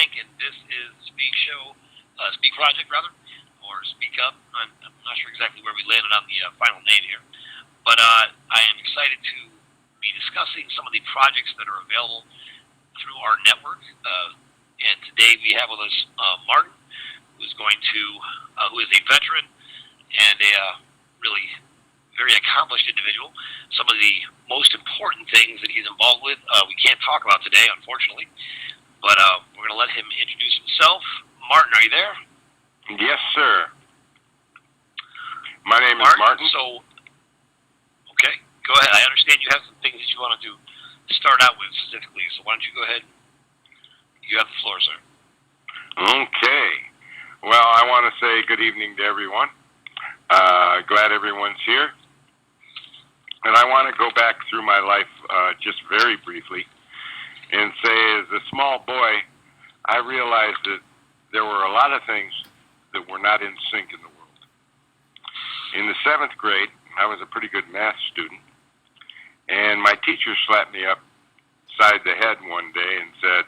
Frank, and this is Speak Project, rather, or Speak Up. I'm not sure exactly where we landed on the final name here, but I am excited to be discussing some of the projects that are available through our network. And today we have with us Martin, who is a veteran and a really very accomplished individual. Some of the most important things that he's involved with, we can't talk about today, unfortunately, but we're going to let him introduce himself. Martin, are you there? Yes, sir. My name is Martin. So, okay, go ahead. I understand you have some things that you want to start out with specifically, so why don't you go ahead? You have the floor, sir. Okay. Well, I want to say good evening to everyone. Glad everyone's here. And I want to go back through my life just very briefly and say, as a small boy, I realized that there were a lot of things that were not in sync in the world. In the 7th grade, I was a pretty good math student, and my teacher slapped me upside the head one day and said,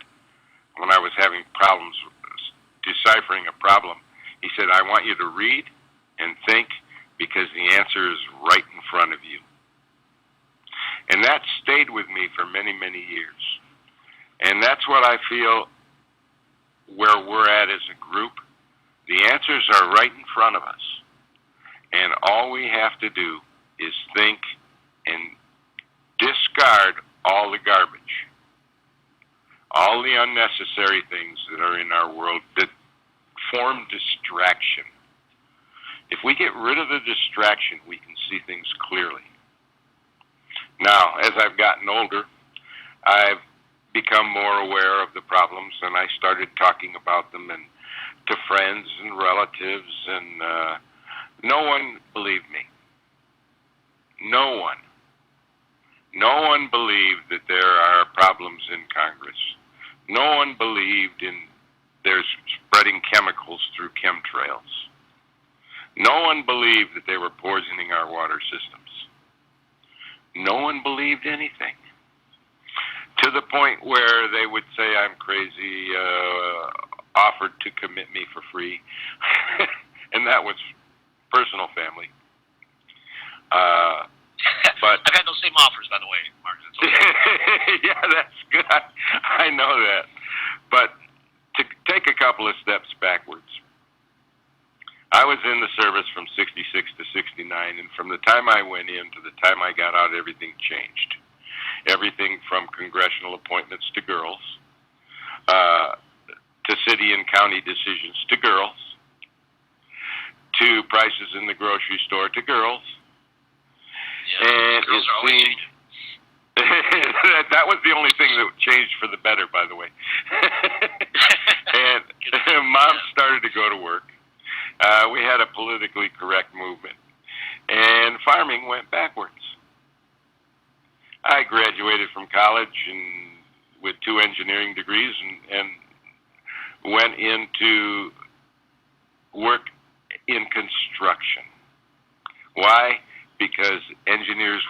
when I was having problems deciphering a problem, he said, I want you to read and think because the answer is right in front of you. And that stayed with me for many, many years. And that's what I feel where we're at as a group. The answers are right in front of us. And all we have to do is think and discard all the garbage, all the unnecessary things that are in our world that form distraction. If we get rid of the distraction, we can see things clearly. Now, as I've gotten older, I've become more aware of the problems, and I started talking about them to friends and relatives, and no one believed me. No one. No one believed that there are problems in Congress. No one believed in there's spreading chemicals through chemtrails. No one believed that they were poisoning our water systems. No one believed anything. To the point where they would say I'm crazy, offered to commit me for free. And that was personal family. But I've had those same offers, by the way, Martin. Okay. Yeah, that's good. I know that. But to take a couple of steps backwards, I was in the service from 66 to 69, and from the time I went in to the time I got out, everything changed. Everything from congressional appointments to girls, to city and county decisions to girls, to prices in the grocery store to girls. Yeah, and girls are always changing. That was the only thing that changed for the better, by the way. And Mom started to go to work. We had a politically correct movement, and farming went backwards. I graduated from college and with 2 engineering degrees and went into work in construction. Why? Because engineers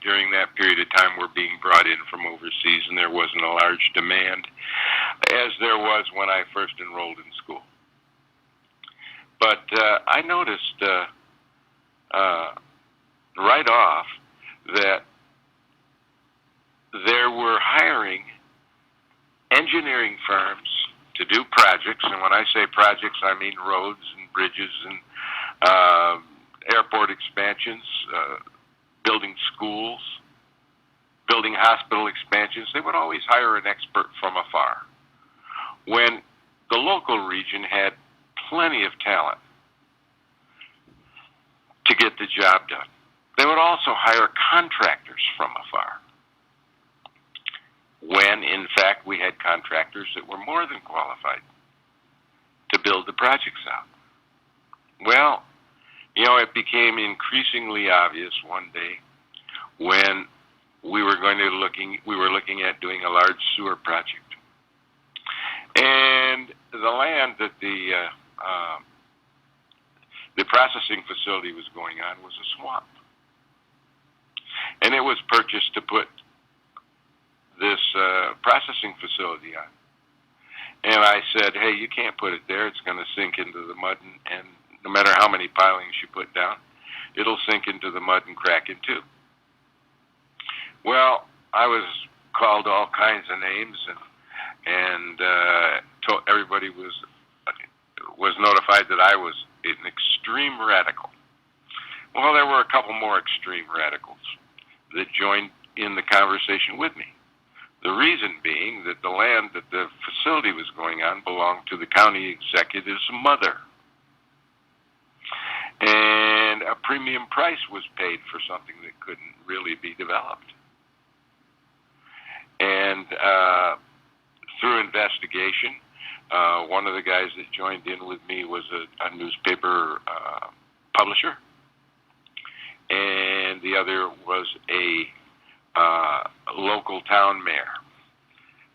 during that period of time were being brought in from overseas, and there wasn't a large demand, as there was when I first enrolled in school. But I noticed right off that there were hiring engineering firms to do projects, and when I say projects, I mean roads and bridges and airport expansions, building schools, building hospital expansions. They would always hire an expert from afar, when the local region had plenty of talent to get the job done. They would also hire contractors from afar, when in fact we had contractors that were more than qualified to build the projects out. Well, it became increasingly obvious one day when we were looking at doing a large sewer project. And the land that the processing facility was going on was a swamp. And it was purchased to put this processing facility on. And I said, hey, you can't put it there. It's going to sink into the mud, and no matter how many pilings you put down, it'll sink into the mud and crack in two. Well, I was called all kinds of names, and everybody was notified that I was an extreme radical. Well, there were a couple more extreme radicals that joined in the conversation with me. The reason being that the land that the facility was going on belonged to the county executive's mother. And a premium price was paid for something that couldn't really be developed. And through investigation, one of the guys that joined in with me was a newspaper publisher, and the other was a local town mayor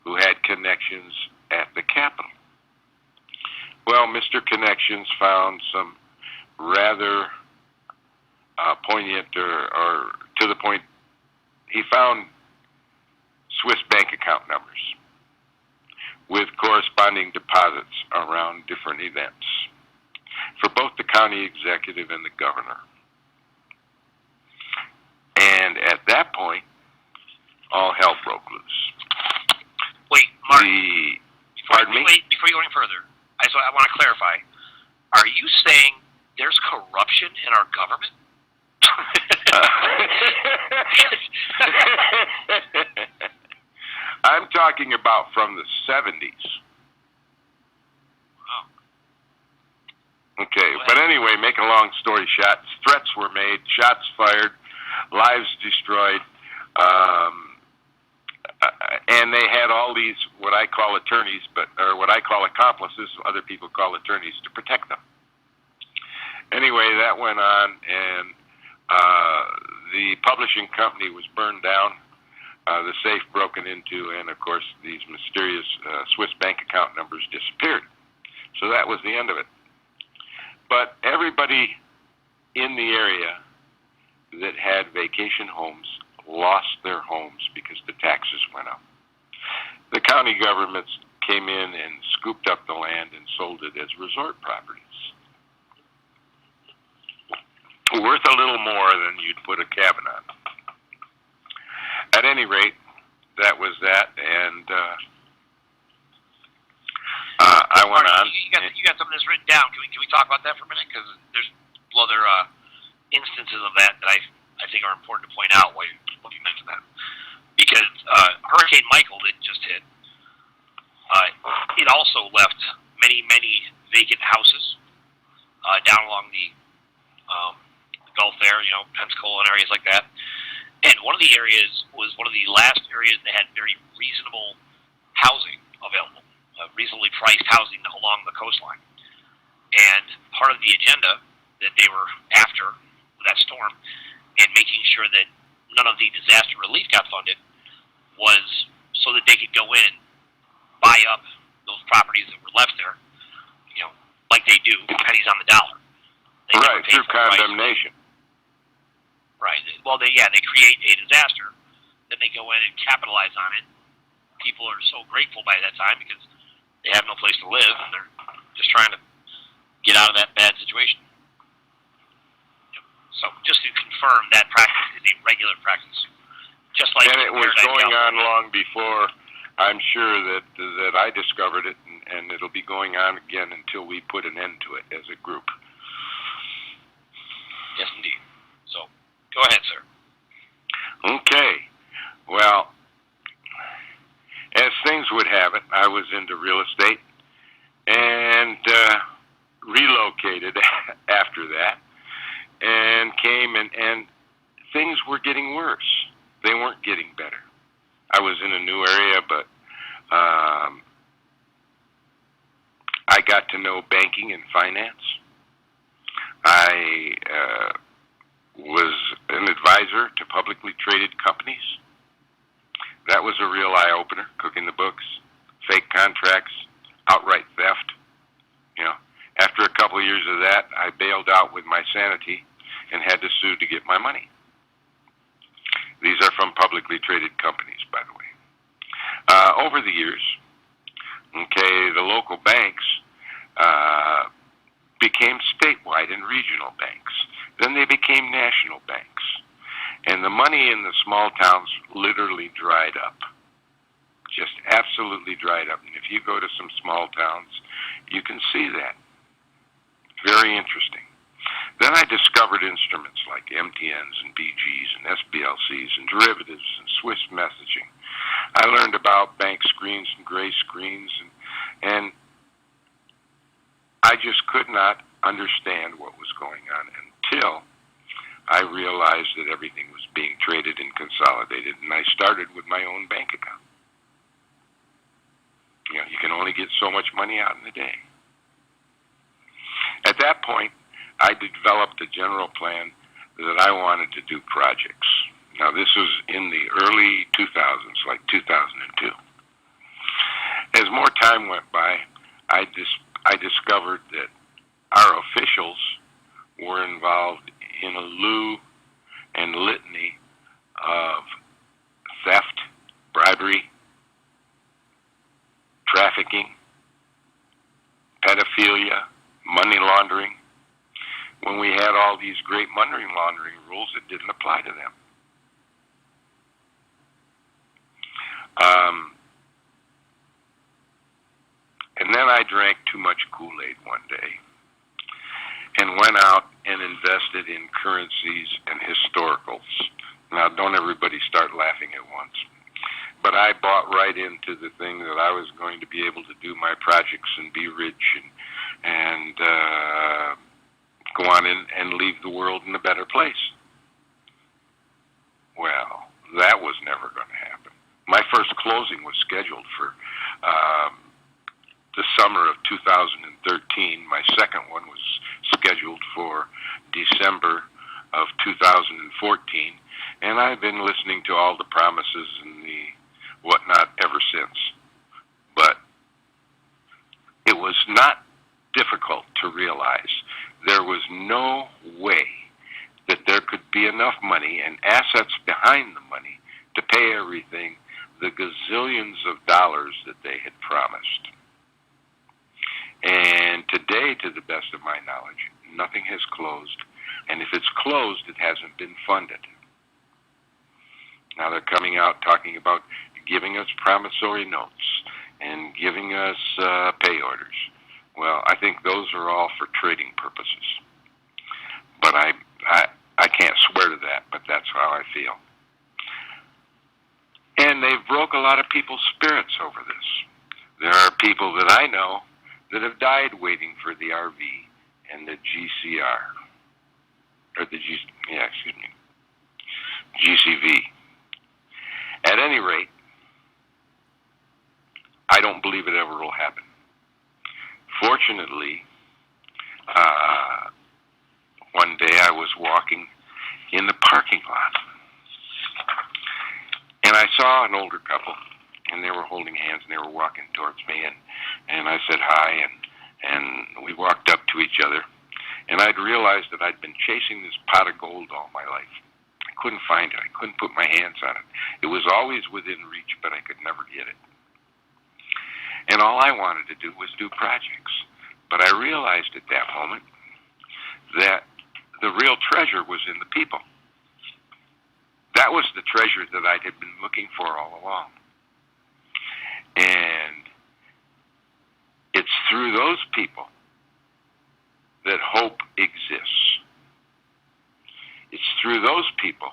who had connections at the Capitol. Well, Mr. Connections found some rather poignant or to the point, he found Swiss bank account numbers with corresponding deposits around different events for both the county executive and the governor. And at that point, all hell broke loose. Wait, Mark. Pardon me? Wait, before you go any further, I want to clarify. Are you saying there's corruption in our government? I'm talking about from the 70s. Oh. Okay, but anyway, make a long story short, threats were made, shots fired, lives destroyed, and they had all these what I call attorneys, or what I call accomplices, other people call attorneys, to protect them. Anyway, that went on, and the publishing company was burned down, the safe broken into, and of course these mysterious Swiss bank account numbers disappeared. So that was the end of it. But everybody in the area that had vacation homes lost their homes because the taxes went up. The county governments came in and scooped up the land and sold it as resort properties, worth a little more than you'd put a cabin on. At any rate, that was that, and I went on. You got something that's written down. Can we talk about that for a minute? Because there's other instances of that I think are important to point out while you mention that. Because Hurricane Michael that just hit, it also left many vacant houses down along the Gulf there, Pensacola and areas like that. And one of the areas was one of the last areas that had very reasonable housing available, reasonably priced housing along the coastline. And part of the agenda that they were after with that storm and making sure that none of the disaster relief got funded was so that they could go in, buy up those properties that were left there, like they do, pennies on the dollar. Right, through condemnation. Right. Well, they create a disaster, then they go in and capitalize on it. People are so grateful by that time because they have no place to live, and they're just trying to get out of that bad situation. So just to confirm, that practice is a regular practice. Just like, and it was going on long before, I'm sure, that I discovered it, and it'll be going on again until we put an end to it as a group. Yes, indeed. So, go ahead, sir. Okay. Well, as things would have it, I was into real estate and relocated after that, and came and things were getting worse. They weren't getting better. I was in a new area, but I got to know banking and finance. I was an advisor to publicly traded companies. That was a real eye-opener, cooking the books, fake contracts, outright theft. After a couple of years of that, I bailed out with my sanity and had to sue to get my money. These are from publicly traded companies, by the way. Over the years, Okay, the local banks became statewide and regional banks. Then they became national banks. And the money in the small towns literally dried up. Just absolutely dried up. And if you go to some small towns, you can see that. Very interesting. Then I discovered instruments like MTNs and BGs and SBLCs and derivatives and Swiss messaging. I learned about bank screens and gray screens, and I just could not understand what was going on until I realized that everything was being traded and consolidated, and I started with my own bank account. You know, you can only get so much money out in a day. At that point, I developed a general plan that I wanted to do projects. Now, this was in the early 2000s, like 2002. As more time went by, I discovered that our officials were involved in a lieu and litany of theft, bribery, trafficking, pedophilia, money laundering, when we had all these great money laundering rules that didn't apply to them. And then I drank too much Kool-Aid one day and went out and invested in currencies and historicals. Now, don't everybody start laughing at once. But I bought right into the thing that I was going to be able to do my projects and be rich and go on and leave the world in a better place. Well, that was never going to happen. My first closing was scheduled for the summer of 2013. My second one was scheduled for December of 2014. And I've been listening to all the promises and the whatnot ever since. But it was not difficult to realize there was no way that there could be enough money and assets behind the money to pay everything, the gazillions of dollars that they had promised. And today, to the best of my knowledge, nothing has closed. And if it's closed, it hasn't been funded. Now they're coming out talking about giving us promissory notes and giving us pay orders. Well, I think those are all for trading purposes. But I can't swear to that, but that's how I feel. And they've broke a lot of people's spirits over this. There are people that I know that have died waiting for the RV and the GCR, or the GCV. At any rate, I don't believe it ever will happen. Fortunately, one day I was walking in the parking lot, and I saw an older couple, and they were holding hands, and they were walking towards me, and I said hi, and we walked up to each other, and I'd realized that I'd been chasing this pot of gold all my life. I couldn't find it. I couldn't put my hands on it. It was always within reach, but I could never get it. And all I wanted to do was do projects. But I realized at that moment that the real treasure was in the people. That was the treasure that I had been looking for all along. And it's through those people that hope exists. It's through those people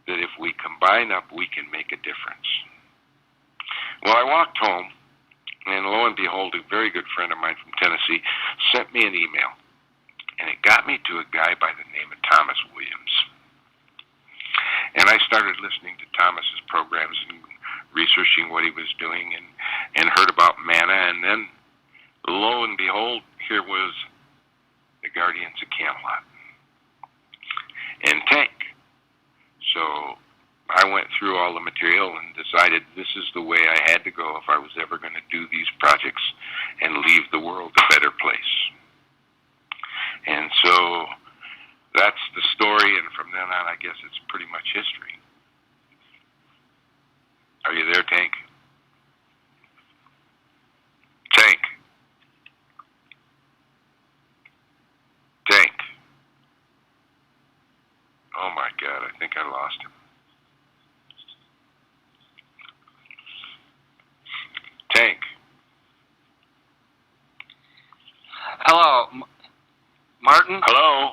that if we combine up, we can make a difference. Well, I walked home, and lo and behold, a very good friend of mine from Tennessee sent me an email, and it got me to a guy by the name of Thomas Williams. And I started listening to Thomas's programs and researching what he was doing, and heard about manna, and then lo and behold, here was the Guardians of Camelot and Tank. So I went through all the material and decided this is the way I had to go if I was ever going to do these projects and leave the world a better place. And so that's the story, and from then on, I guess it's pretty much history. Are you there, Tank? Oh my God, I think I lost him. Tank. Hello, Martin? Hello?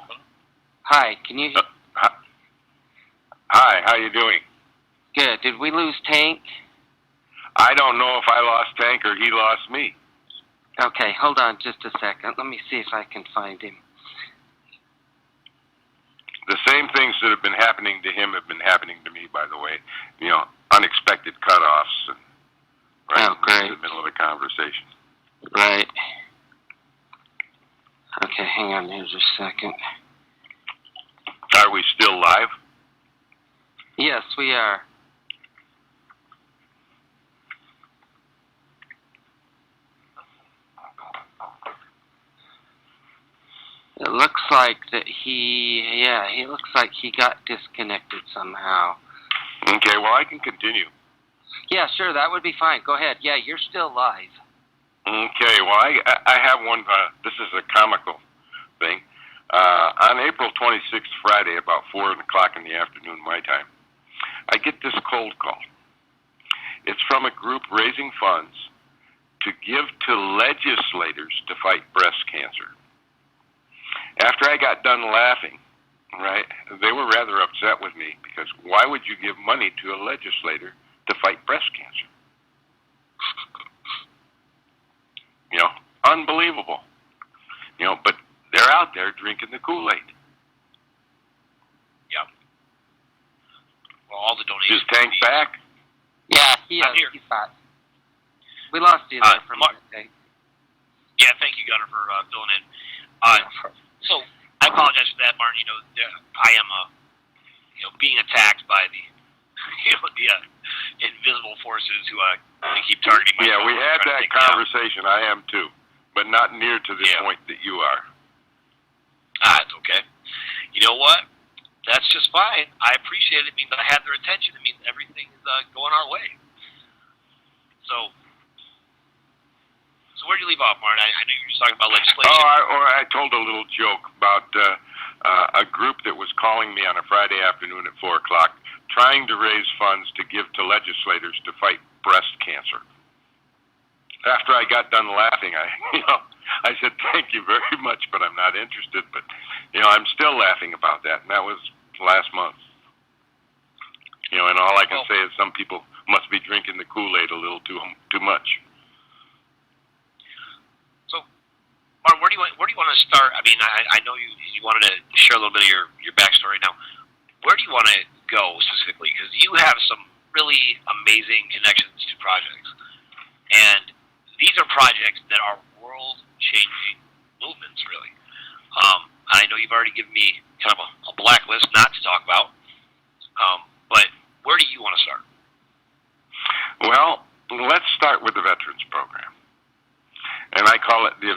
Hi, can you... Hi, how you doing? Good. Did we lose Tank? I don't know if I lost Tank or he lost me. Okay, hold on just a second. Let me see if I can find him. The same things that have been happening to him have been happening to me, by the way. You know, unexpected cutoffs and in the middle of a conversation. Right. Okay, hang on here just a second. Are we still live? Yes, we are. It looks like that he looks like he got disconnected somehow. Okay, well, I can continue. Yeah, sure, that would be fine. Go ahead. Yeah, you're still live. Okay, well, I have one, this is a comical thing. On April 26th, Friday, about 4 o'clock in the afternoon, my time, I get this cold call. It's from a group raising funds to give to legislators to fight breast cancer. After I got done laughing, right, they were rather upset with me because why would you give money to a legislator to fight breast cancer? You know, unbelievable. You know, but they're out there drinking the Kool-Aid. Yeah. Well, all the donations. Is Tank back? Yeah, he is. He's back. We lost you there for a minute. Yeah, thank you, Gunner, for filling in. So I apologize for that, Martin. You know, I am, being attacked by the, the invisible forces who they keep targeting my Yeah, phone, we had that conversation. I am too, but not near to the point that you are. It's okay. You know what? That's just fine. I appreciate it. It means I had their attention. It means everything is going our way. So where did you leave off, Martin? I know you were just talking about legislation. I told a little joke about a group that was calling me on a Friday afternoon at 4 o'clock trying to raise funds to give to legislators to fight breast cancer. After I got done laughing, I said, thank you very much, but I'm not interested. But, I'm still laughing about that, and that was last month. And all I can say is some people must be drinking the Kool-Aid a little too much. Martin, where do you want to start? I mean, I know you wanted to share a little bit of your backstory. Now, where do you want to go specifically? Because you have some really amazing connections to projects, and these are projects that are world-changing movements, really. I know you've already given me kind of a blacklist not to talk about, but where do you want to start? Well, let's start with the Veterans Program. And I call it the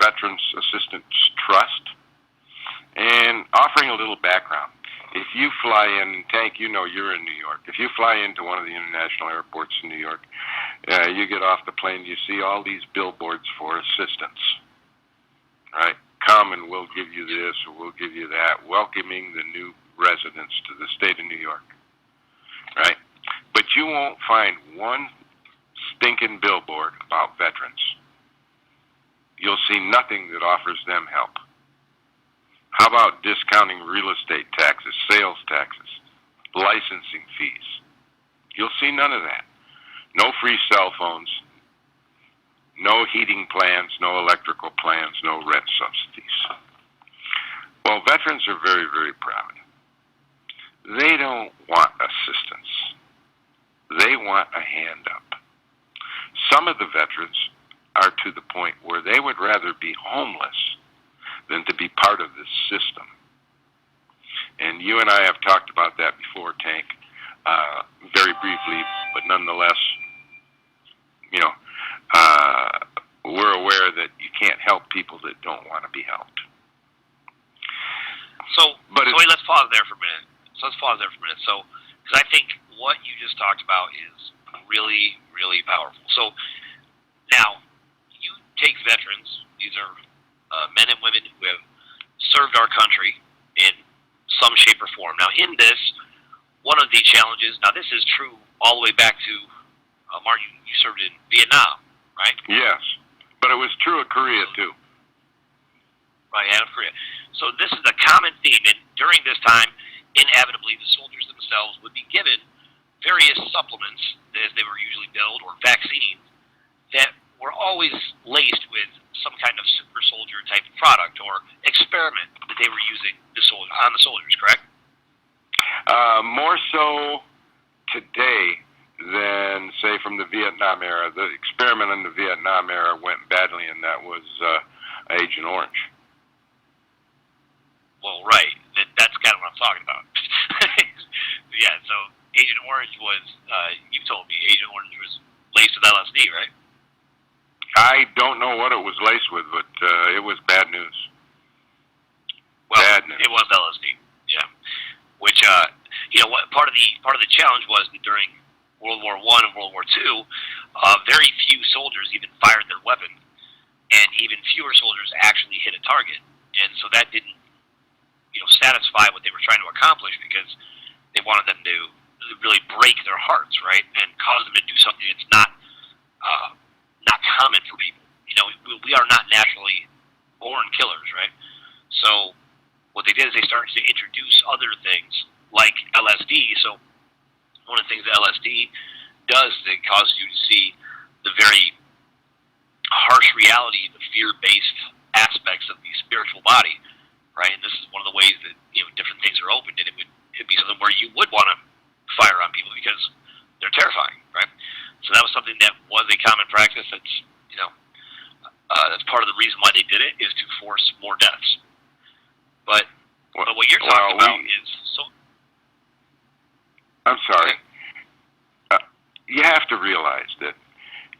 Veterans Assistance Trust. And offering a little background. If you fly in, Tank, you're in New York. If you fly into one of the international airports in New York, you get off the plane, you see all these billboards for assistance. Right? Come and we'll give you this or we'll give you that, welcoming the new residents to the state of New York. Right? But you won't find one stinking billboard about veterans. You'll see nothing that offers them help. How about discounting real estate taxes, sales taxes, licensing fees? You'll see none of that. No free cell phones, no heating plans, no electrical plans, no rent subsidies. Well, veterans are very, very proud. They don't want assistance. They want a hand up. Some of the veterans are to the point where they would rather be homeless than to be part of this system. And you and I have talked about that before, Tank, very briefly, but nonetheless, we're aware that you can't help people that don't want to be helped. Let's pause there for a minute. So, because I think what you just talked about is really, really powerful. So, now, you take veterans, these are men and women who have served our country in some shape or form. Now, in this, one of the challenges, now this is true all the way back to, Martin, you served in Vietnam, right? Yes, but it was true of Korea too. Right, out of Korea. So this is a common theme, and during this time, inevitably, the soldiers themselves would be given various supplements, as they were usually billed, or vaccines, that were always laced with some kind of super soldier type of product or experiment that they were using on the soldiers, correct? More so today than, say, from the Vietnam era. The experiment in the Vietnam era went badly, and that was Agent Orange. Well, right. That's kind of what I'm talking about. Yeah, so Agent Orange was, you told me, Agent Orange was laced with LSD, right? I don't know what it was laced with, but it was bad news. Well, bad news. It was LSD, yeah. Which, what part of the challenge was that during World War I and World War II, very few soldiers even fired their weapon, and even fewer soldiers actually hit a target. And so that didn't, satisfy what they were trying to accomplish, because they wanted them to really break their hearts, right, and cause them to do something that's not common for people. We are not naturally born killers, right? So what they did is they started to introduce other things like LSD. So one of the things that LSD does is it causes you to see the very harsh reality, the fear-based aspects of the spiritual body, right? And this is one of the ways that different things are opened, and it'd be something where you would want to fire on people because they're terrifying, right? So that was something that was a common practice. That's part of the reason why they did it, is to force more deaths. But what you're talking about is so. I'm sorry. You have to realize that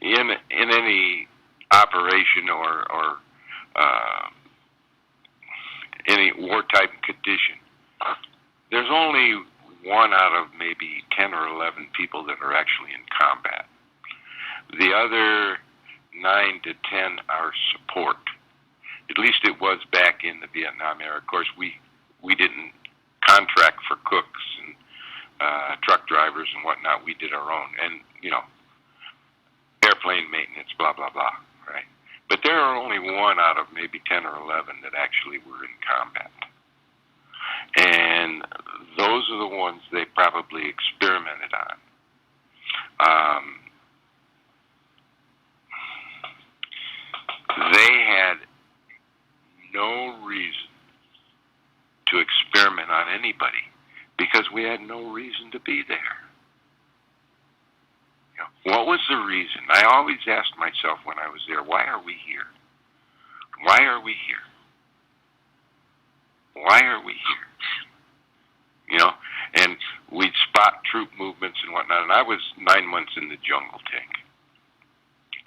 in any operation or any war-type condition, there's only 1 out of maybe 10 or 11 people that are actually in combat. The other 9 to 10 are support. At least it was back in the Vietnam era. Of course, we didn't contract for cooks and truck drivers and whatnot. We did our own, and airplane maintenance, blah blah blah, right? But there are only 1 out of maybe 10 or 11 that actually were in combat, and those are the ones they probably experimented on. They had no reason to experiment on anybody because we had no reason to be there. What was the reason? I always asked myself when I was there, why are we here? Why are we here? Why are we here? And we'd spot troop movements and whatnot, and I was 9 months in the jungle tank.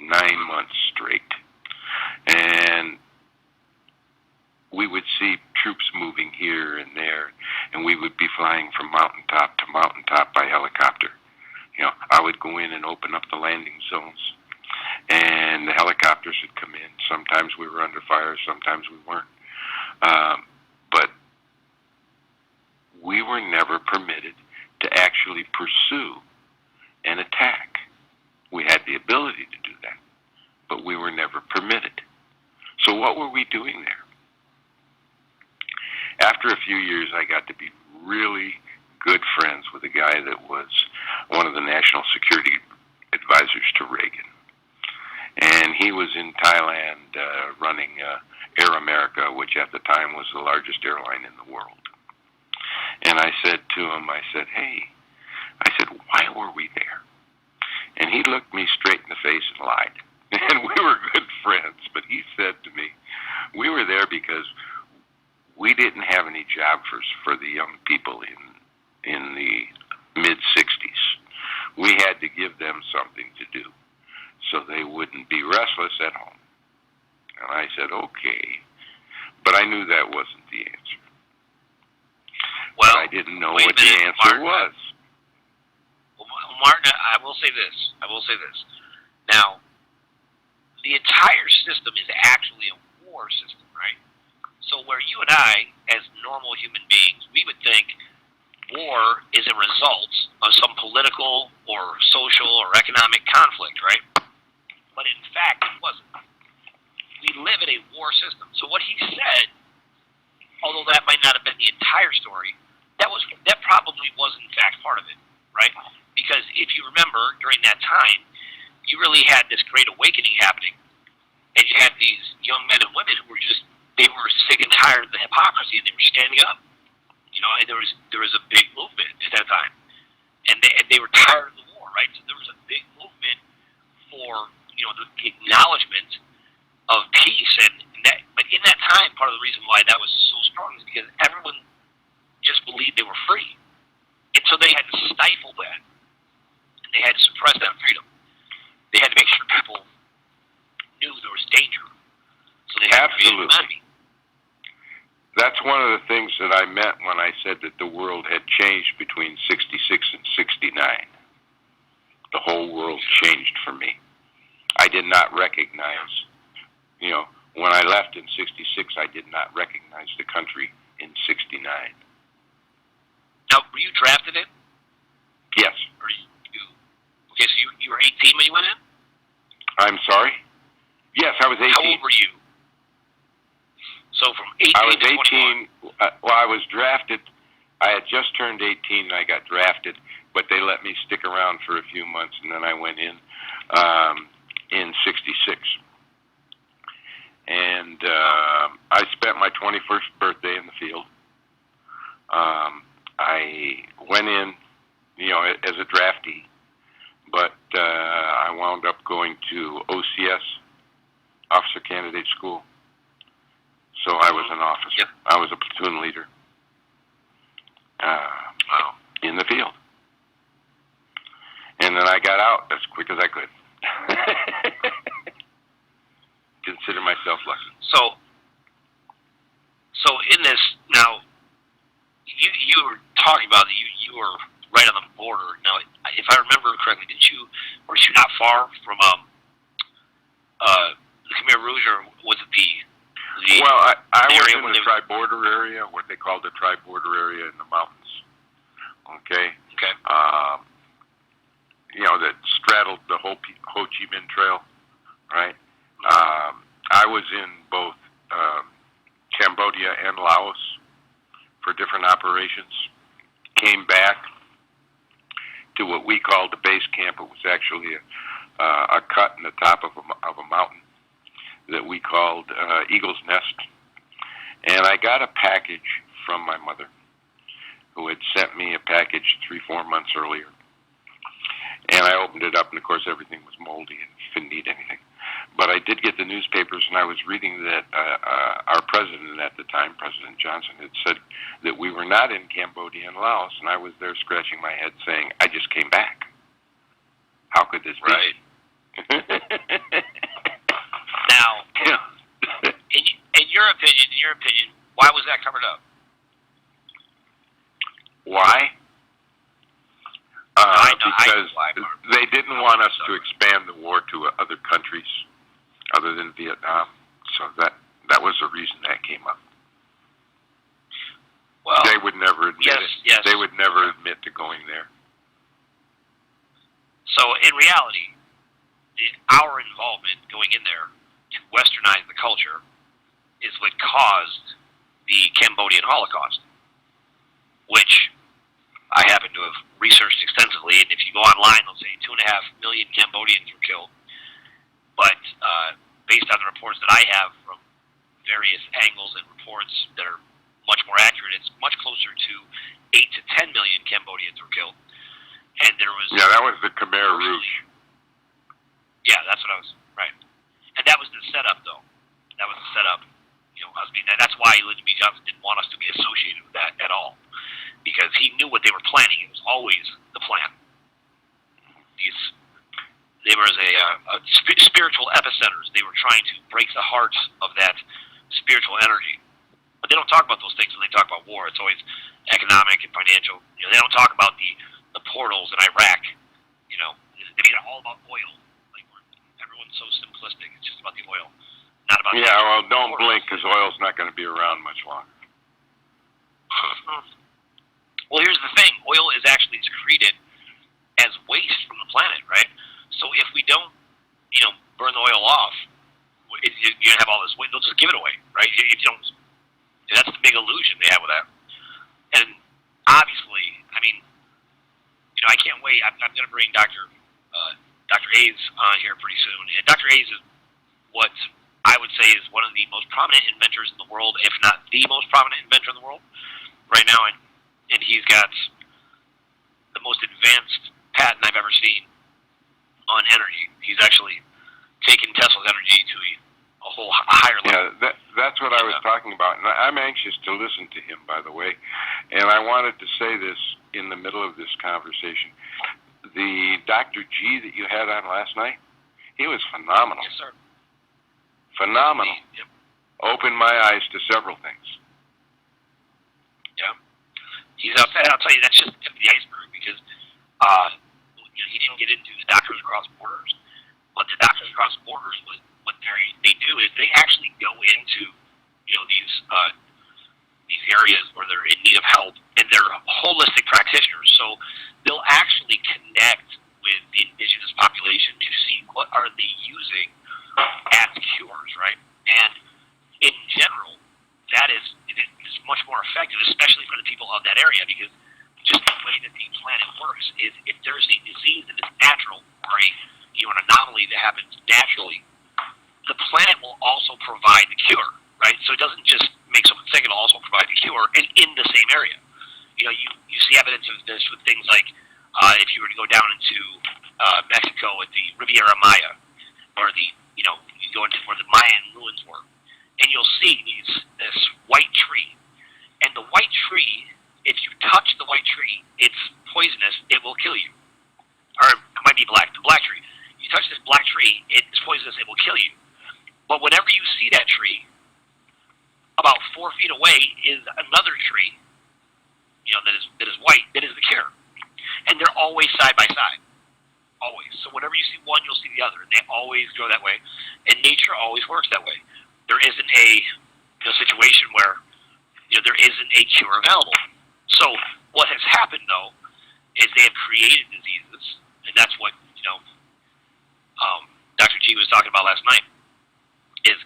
9 months straight. And we would see troops moving here and there, and we would be flying from mountaintop to mountaintop by helicopter. I would go in and open up the landing zones, and the helicopters would come in. Sometimes we were under fire, sometimes we weren't. But we were never permitted to actually pursue an attack. We had the ability to do that, but we were never permitted. So what were we doing there? After a few years, I got to be really good friends with a guy that was one of the national security advisors to Reagan. And he was in Thailand running Air America, which at the time was the largest airline in the world. And I said to him, hey, why were we there? And he looked me straight in the face and lied. And we were good friends, but he said to me, we were there because we didn't have any job for the young people in the mid-60s. We had to give them something to do so they wouldn't be restless at home. And I said, okay. But I knew that wasn't the answer. Well, but I didn't know what the answer was. Well, Martin, I will say this. Now, the entire system is actually a war system, right? So where you and I, as normal human beings, we would think results of some political or social or economic conflict, right? But in fact, it wasn't. We live in a war system. So what he said, although that might not have been the entire story, that probably was in fact part of it, right? Because if you remember, during that time, you really had this great awakening happening, and you had these young men and women who were they were sick and tired of the hypocrisy, and they were standing up. And there was a big movement at that time, and they were tired of the war, right? So there was a big movement for the acknowledgement of peace, but in that time, part of the reason why that was so strong is because everyone just believed they were free, and so they had to stifle that. They had to suppress that freedom. They had to make sure people knew there was danger, so they had to create an enemy. That's one of the things that I meant when I said that the world had changed between 66 and 69. The whole world changed for me. I did not recognize, when I left in 66, I did not recognize the country in 69. Now, were you drafted in? Yes. Okay, so you were 18 when you went in? I'm sorry? Yes, I was 18. How old were you? So from 18 I was to 18. 21. I was drafted. I had just turned 18 and I got drafted, but they let me stick around for a few months, and then I went in 66. And I spent my 21st birthday in the field. I went in, as a draftee, but I wound up going to OCS, Officer Candidate School. So I was an officer. Yep. I was a platoon leader in the field. And then I got out as quick as I could. Consider myself lucky. So in this, now, you were talking about that you were right on the border. Now, if I remember correctly, were you not far from the Khmer Rouge, or was it the well, I was area in the tri-border area, what they call the tri-border area in the mountains. Okay? Okay. That straddled the Ho Chi Minh Trail, right? I was in both Cambodia and Laos for different operations. Came back to what we called the base camp. It was actually a cut in the top of a mountain that we called Eagle's Nest. And I got a package from my mother, who had sent me a package 3-4 months earlier. And I opened it up, and of course everything was moldy and didn't need anything. But I did get the newspapers, and I was reading that our president at the time, President Johnson, had said that we were not in Cambodia and Laos, and I was there scratching my head saying, I just came back. How could this be? Right. Now, in your opinion, why was that covered up? Why? Because they didn't want us to expand the war to other countries other than Vietnam. So that was the reason that came up. Well, they would never admit it. Yes. They would never admit to going there. So in reality, our involvement going in there to westernize the culture is what caused the Cambodian Holocaust, which I happen to have researched extensively. And if you go online, they'll say 2.5 million Cambodians were killed. But based on the reports that I have from various angles and reports that are much more accurate, it's much closer to 8 to 10 million Cambodians were killed. And there was... Yeah, that was the Khmer Rouge. Yeah, that's what I was... Right. And that was the setup, though. That was the setup. That's why Lyndon B. Johnson didn't want us to be associated with that at all. Because he knew what they were planning. It was always the plan. They were spiritual epicenters. They were trying to break the hearts of that spiritual energy. But they don't talk about those things when they talk about war. It's always economic and financial. They don't talk about the portals in Iraq. They made it all about oil. Like everyone's so simplistic. It's just about the oil, not about. Yeah, well, don't blink because oil's not going to be around much longer. Well, here's the thing. Oil is actually secreted as waste from the planet, right? So if we don't, burn the oil off, you're going to have all this waste. They'll just give it away, right? If you don't, that's the big illusion they have with that. And obviously, I mean, I can't wait. I'm going to bring Dr. Hayes on here pretty soon. And Dr. Hayes is what I would say is one of the most prominent inventors in the world, if not the most prominent inventor in the world right now. And he's got the most advanced patent I've ever seen on energy. He's actually taken Tesla's energy to a whole higher level. Yeah, that's what I was talking about. And I'm anxious to listen to him, by the way. And I wanted to say this in the middle of this conversation. The Dr. G that you had on last night, he was phenomenal. Yes, sir. Phenomenal. Yep. Opened my eyes to several things. Yeah. I'll tell you, that's just the tip of the iceberg because he didn't get into the Doctors Across Borders. But the Doctors Across Borders, what they do is they actually go into these areas where they're in need of help, and they're holistic practitioners. So they'll actually connect with the indigenous population to see what are they using as cures, right? And in general, it is much more effective, especially for the people of that area, because just the way that the planet works is if there's a disease that is natural or an anomaly that happens naturally, the planet will also provide the cure, right? So it doesn't just make someone sick, it'll also provide the cure and in the same area. You see evidence of this with things like if you were to go down into Mexico at the Riviera Maya, or you go into where the Mayan ruins were, and you'll see this white tree. And the white tree, if you touch the white tree, it's poisonous, it will kill you. Or it might be black, the black tree. You touch this black tree, it's poisonous, it will kill you. But whenever you see that tree, about 4 feet away is another tree, that is white, that is the cure. And they're always side by side. Always. So whenever you see one, you'll see the other. And they always go that way. And nature always works that way. There isn't a situation where there isn't a cure available. So what has happened, though, is they have created diseases, and that's what Dr. G was talking about last night. Is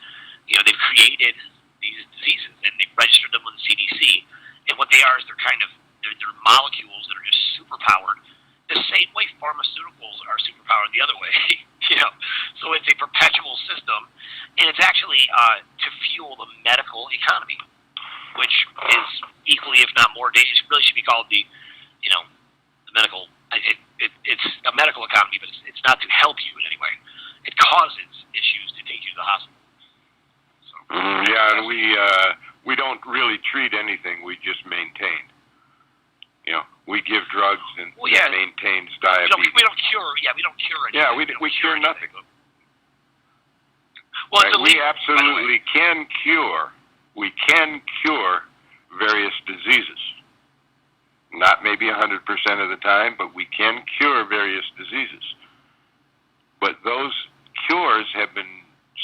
they've created these diseases and they've registered them with the CDC, and what they are is they're molecules that are just super powered, the same way pharmaceuticals are super powered the other way. So it's a perpetual system, and it's actually to fuel the medical economy, which is equally, if not more dangerous. It really should be called the medical. It's a medical economy, but it's not to help you in any way. It causes issues to take you to the hospital. So, yeah, and we don't really treat anything. We just maintain. We give drugs and that maintains diabetes. We don't cure. Yeah, we don't cure anything. Yeah, we cure nothing. Well, right? We absolutely can cure. We can cure various diseases. Not maybe 100% of the time, but we can cure various diseases. But those cures have been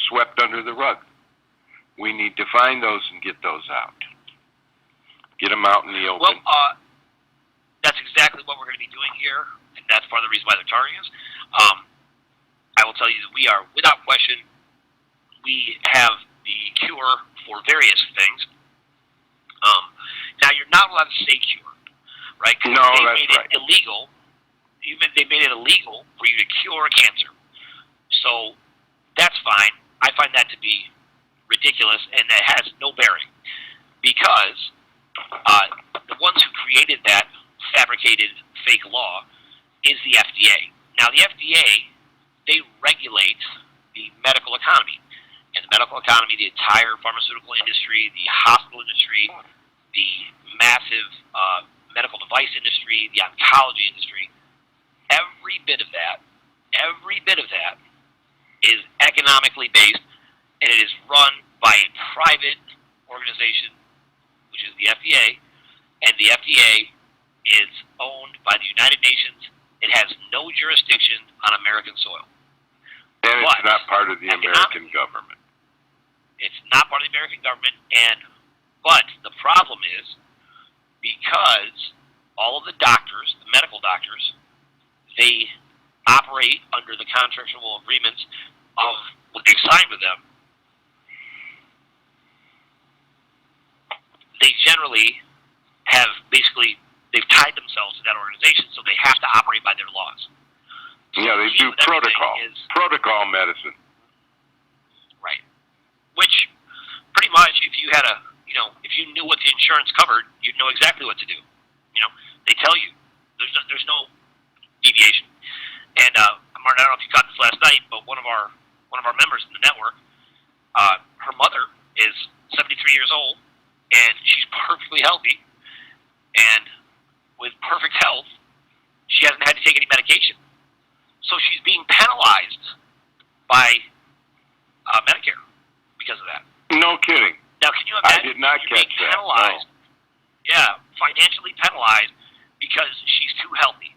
swept under the rug. We need to find those and get those out. Get them out in the open. Well, that's exactly what we're going to be doing here, and that's part of the reason why they're targeting us. I will tell you that we are, without question, we have the cure for various things. Now, you're not allowed to say cure, right? No, they that's made right. It illegal. They made it illegal for you to cure cancer. So that's fine. I find that to be ridiculous, and that has no bearing, because the ones who created that fabricated fake law is the FDA. Now, the FDA, they regulate the medical economy. And the medical economy, the entire pharmaceutical industry, the hospital industry, the massive medical device industry, the oncology industry, every bit of that is economically based, and it is run by a private organization, which is the FDA, and the FDA is owned by the United Nations. It has no jurisdiction on American soil. And it's not part of the American government. It's not part of the American government, but the problem is, because all of the doctors, the medical doctors, they operate under the contractual agreements of what they've signed with them. They generally have basically, they've tied themselves to that organization, so they have to operate by their laws. So yeah, they do protocol medicine. Right. Which, pretty much, if you had if you knew what the insurance covered, you'd know exactly what to do. They tell you. There's no deviation. And Martin, I don't know if you caught this last night, but one of our members in the network, her mother is 73 years old, and she's perfectly healthy, and with perfect health, she hasn't had to take any medication. So she's being penalized by Medicare because of that. No kidding. Now, can you imagine? I did not catch that. Penalized? No. Yeah, financially penalized because she's too healthy,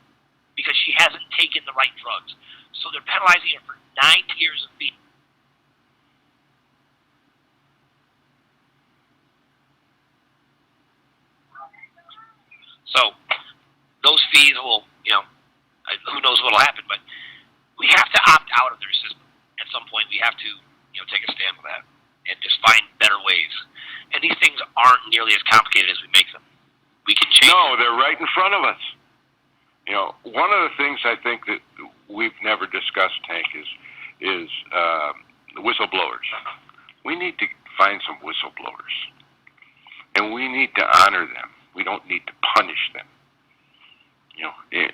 because she hasn't taken the right drugs. So they're penalizing her for 9 years of fee. So those fees will, who knows what will happen, but we have to opt out of their system. At some point, we have to, take a stand with that and just find better ways. And these things aren't nearly as complicated as we make them. We can change. No, they're right in front of us. One of the things I think that we've never discussed, Hank, is whistleblowers. We need to find some whistleblowers, and we need to honor them. We don't need to punish them,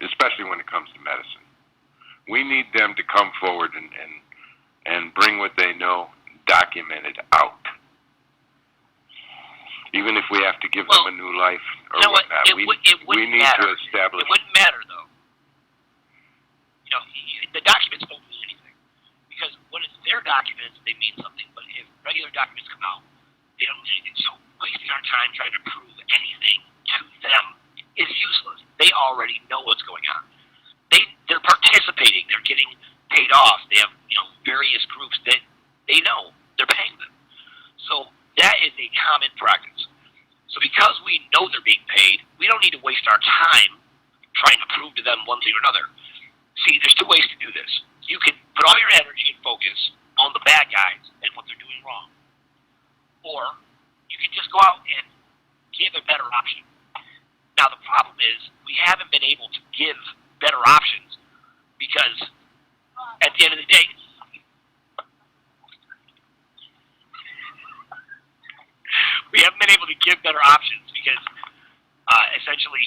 especially when it comes to medicine. We need them to come forward and bring what they know documented out. Even if we have to give them a new life or whatnot, we need to establish. It wouldn't matter, though. The documents don't mean anything. Because when it's their documents, they mean something. But if regular documents come out, they don't mean anything. So wasting our time trying to prove anything to them is useless. They already know what's going on. They're participating. They're getting paid off. They have various groups that they know they're paying them. So that is a common practice. So because we know they're being paid, we don't need to waste our time trying to prove to them one thing or another. See, there's 2 ways to do this. You can put all your energy and focus on the bad guys and what they're doing wrong. Or you can just go out and give a better option. Now, the problem is we haven't been able to give better options because at the end of the day, we haven't been able to give better options because essentially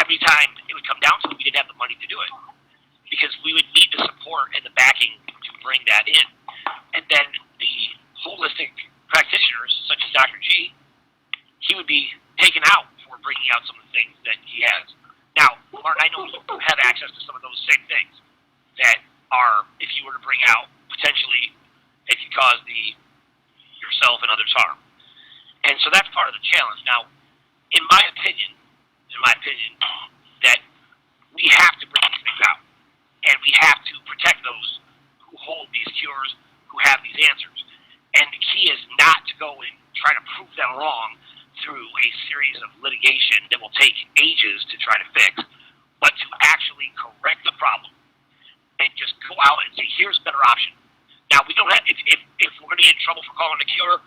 every time it would come down to it, we didn't have the money to do it because we would need the support and the backing to bring that in. And then the holistic practitioners, such as Dr. G, he would be taken out for bringing out some of the things that he has. Now, Martin, I know you have access to some of those same things that are, if you were to bring out, potentially it could cause yourself and others harm. And so that's part of the challenge. Now, in my opinion, that we have to bring these things out. And we have to protect those who hold these cures, who have these answers. And the key is not to go and try to prove them wrong through a series of litigation that will take ages to try to fix, but to actually correct the problem and just go out and say, here's a better option. Now, we don't have, if we're going to get in trouble for calling it a cure,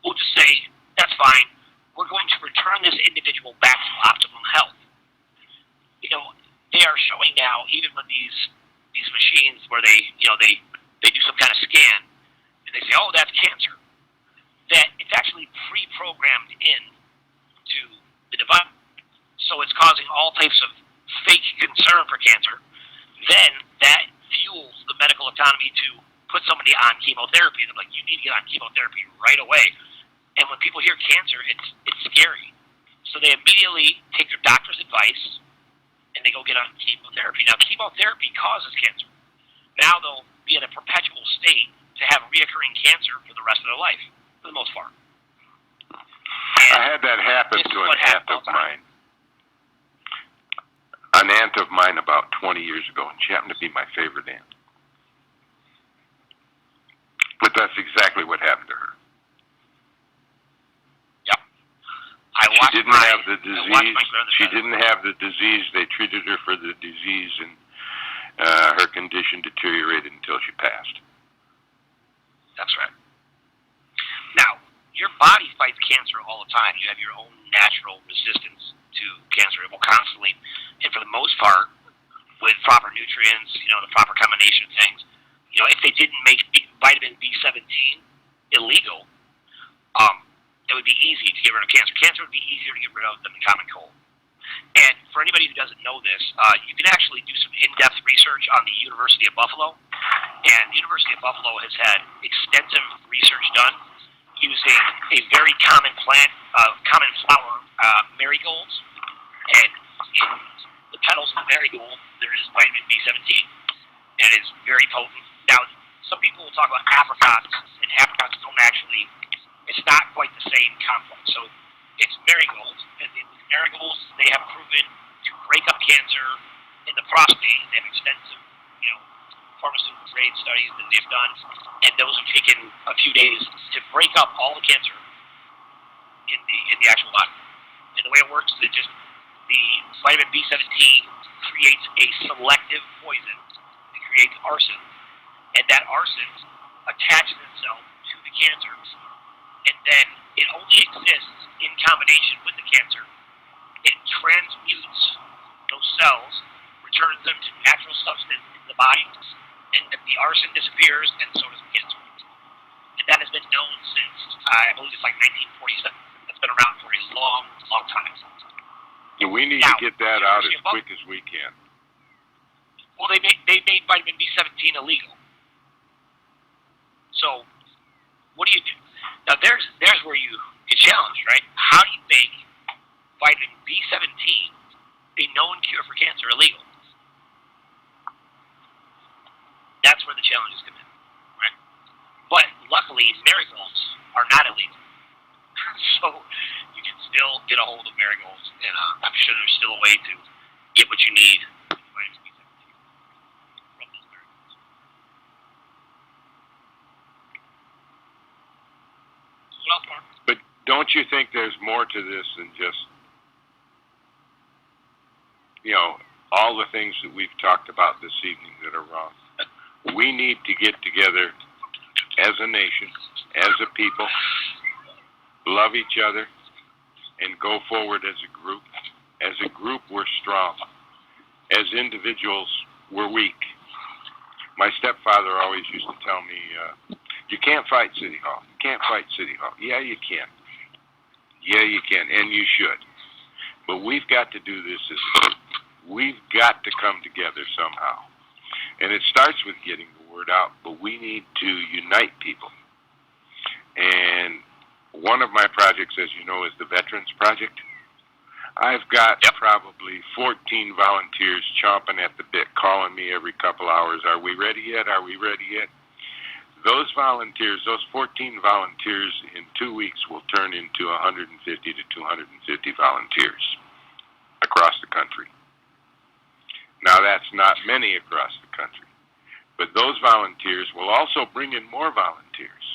we'll just say, that's fine. We're going to return this individual back to optimum health. They are showing now, even with these machines where they do some kind of scan, and they say, oh, that's cancer, that it's actually pre-programmed in to the device. So it's causing all types of fake concern for cancer. Then that fuels the medical economy to put somebody on chemotherapy. They're like, you need to get on chemotherapy right away. And when people hear cancer, it's scary. So they immediately take their doctor's advice and they go get on chemotherapy. Now, chemotherapy causes cancer. Now they'll be in a perpetual state to have reoccurring cancer for the rest of their life, for the most part. And I had that happen to an aunt of mine. An aunt of mine about 20 years ago, and she happened to be my favorite aunt. But that's exactly what happened to her. Yep. I didn't have the disease. She didn't have the disease. They treated her for the disease, and her condition deteriorated until she passed. That's right. Now, your body fights cancer all the time. You have your own natural resistance to cancer. It will constantly, and for the most part, with proper nutrients, the proper combination of things, if they didn't make vitamin B17 illegal, it would be easy to get rid of cancer. Cancer would be easier to get rid of than the common cold. And for anybody who doesn't know this, you can actually do some in-depth research on the University of Buffalo. And the University of Buffalo has had extensive research done using a very common plant, common flower, marigolds. And in the petals of the marigold, there is vitamin B17. And it is very potent. Now, some people will talk about apricots, and apricots don't actually, it's not quite the same complex. So it's marigolds, and the marigolds, they have proven to break up cancer in the prostate. They have extensive, pharmaceutical grade studies that they've done, and those have taken a few days to break up all the cancer in the actual body. And the way it works is just the vitamin B17 creates a selective poison. It creates arson, and that arson attaches itself to the cancer, and then it only exists in combination with the cancer. It transmutes those cells, returns them to natural substance in the body, and the arson disappears, and so does the cancer. And that has been known since, I believe it's like 1947. It's been around for a long, long time. We need to get that out as quick as we can. Well, they made vitamin B17 illegal. So, what do you do? Now, there's where you get challenged, right? How do you make vitamin B17, a known cure for cancer, illegal? That's where the challenges come in, right? But luckily, marigolds are not illegal. So you can still get a hold of marigolds, and I'm sure there's still a way to get what you need with vitamin B17 from those marigolds. What else, Mark? But don't you think there's more to this than just, all the things that we've talked about this evening that are wrong? We need to get together as a nation, as a people, love each other, and go forward as a group. As a group, we're strong. As individuals, we're weak. My stepfather always used to tell me, you can't fight City Hall. You can't fight City Hall. Yeah, you can. Yeah, you can, and you should. But we've got to do this as a group. We've got to come together somehow. And it starts with getting the word out, but we need to unite people. And one of my projects, as you know, is the Veterans Project. I've got probably 14 volunteers chomping at the bit, calling me every couple hours. Are we ready yet? Are we ready yet? Those volunteers, those 14 volunteers in 2 weeks will turn into 150 to 250 volunteers across the country. Now, that's not many across the country, but those volunteers will also bring in more volunteers.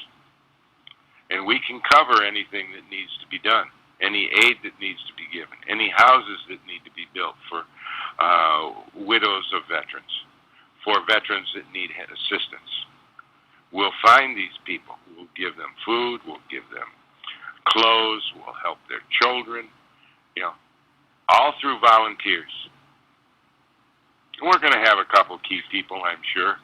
And we can cover anything that needs to be done, any aid that needs to be given, any houses that need to be built for widows of veterans, for veterans that need assistance. We'll find these people. We'll give them food. We'll give them clothes. We'll help their children, all through volunteers. And we're going to have a couple key people, I'm sure.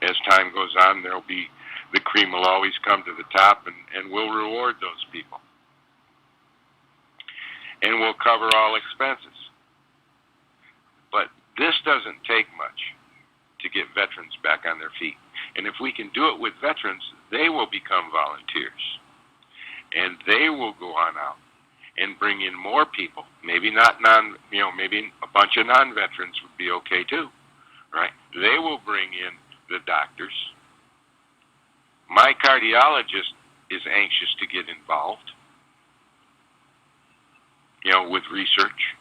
As time goes on, there'll be, the cream will always come to the top, and we'll reward those people. And we'll cover all expenses. But this doesn't take much to get veterans back on their feet. And if we can do it with veterans, they will become volunteers. And they will go on out and bring in more people. Maybe not maybe a bunch of non-veterans would be okay too, right? They will bring in the doctors. My cardiologist is anxious to get involved, with research,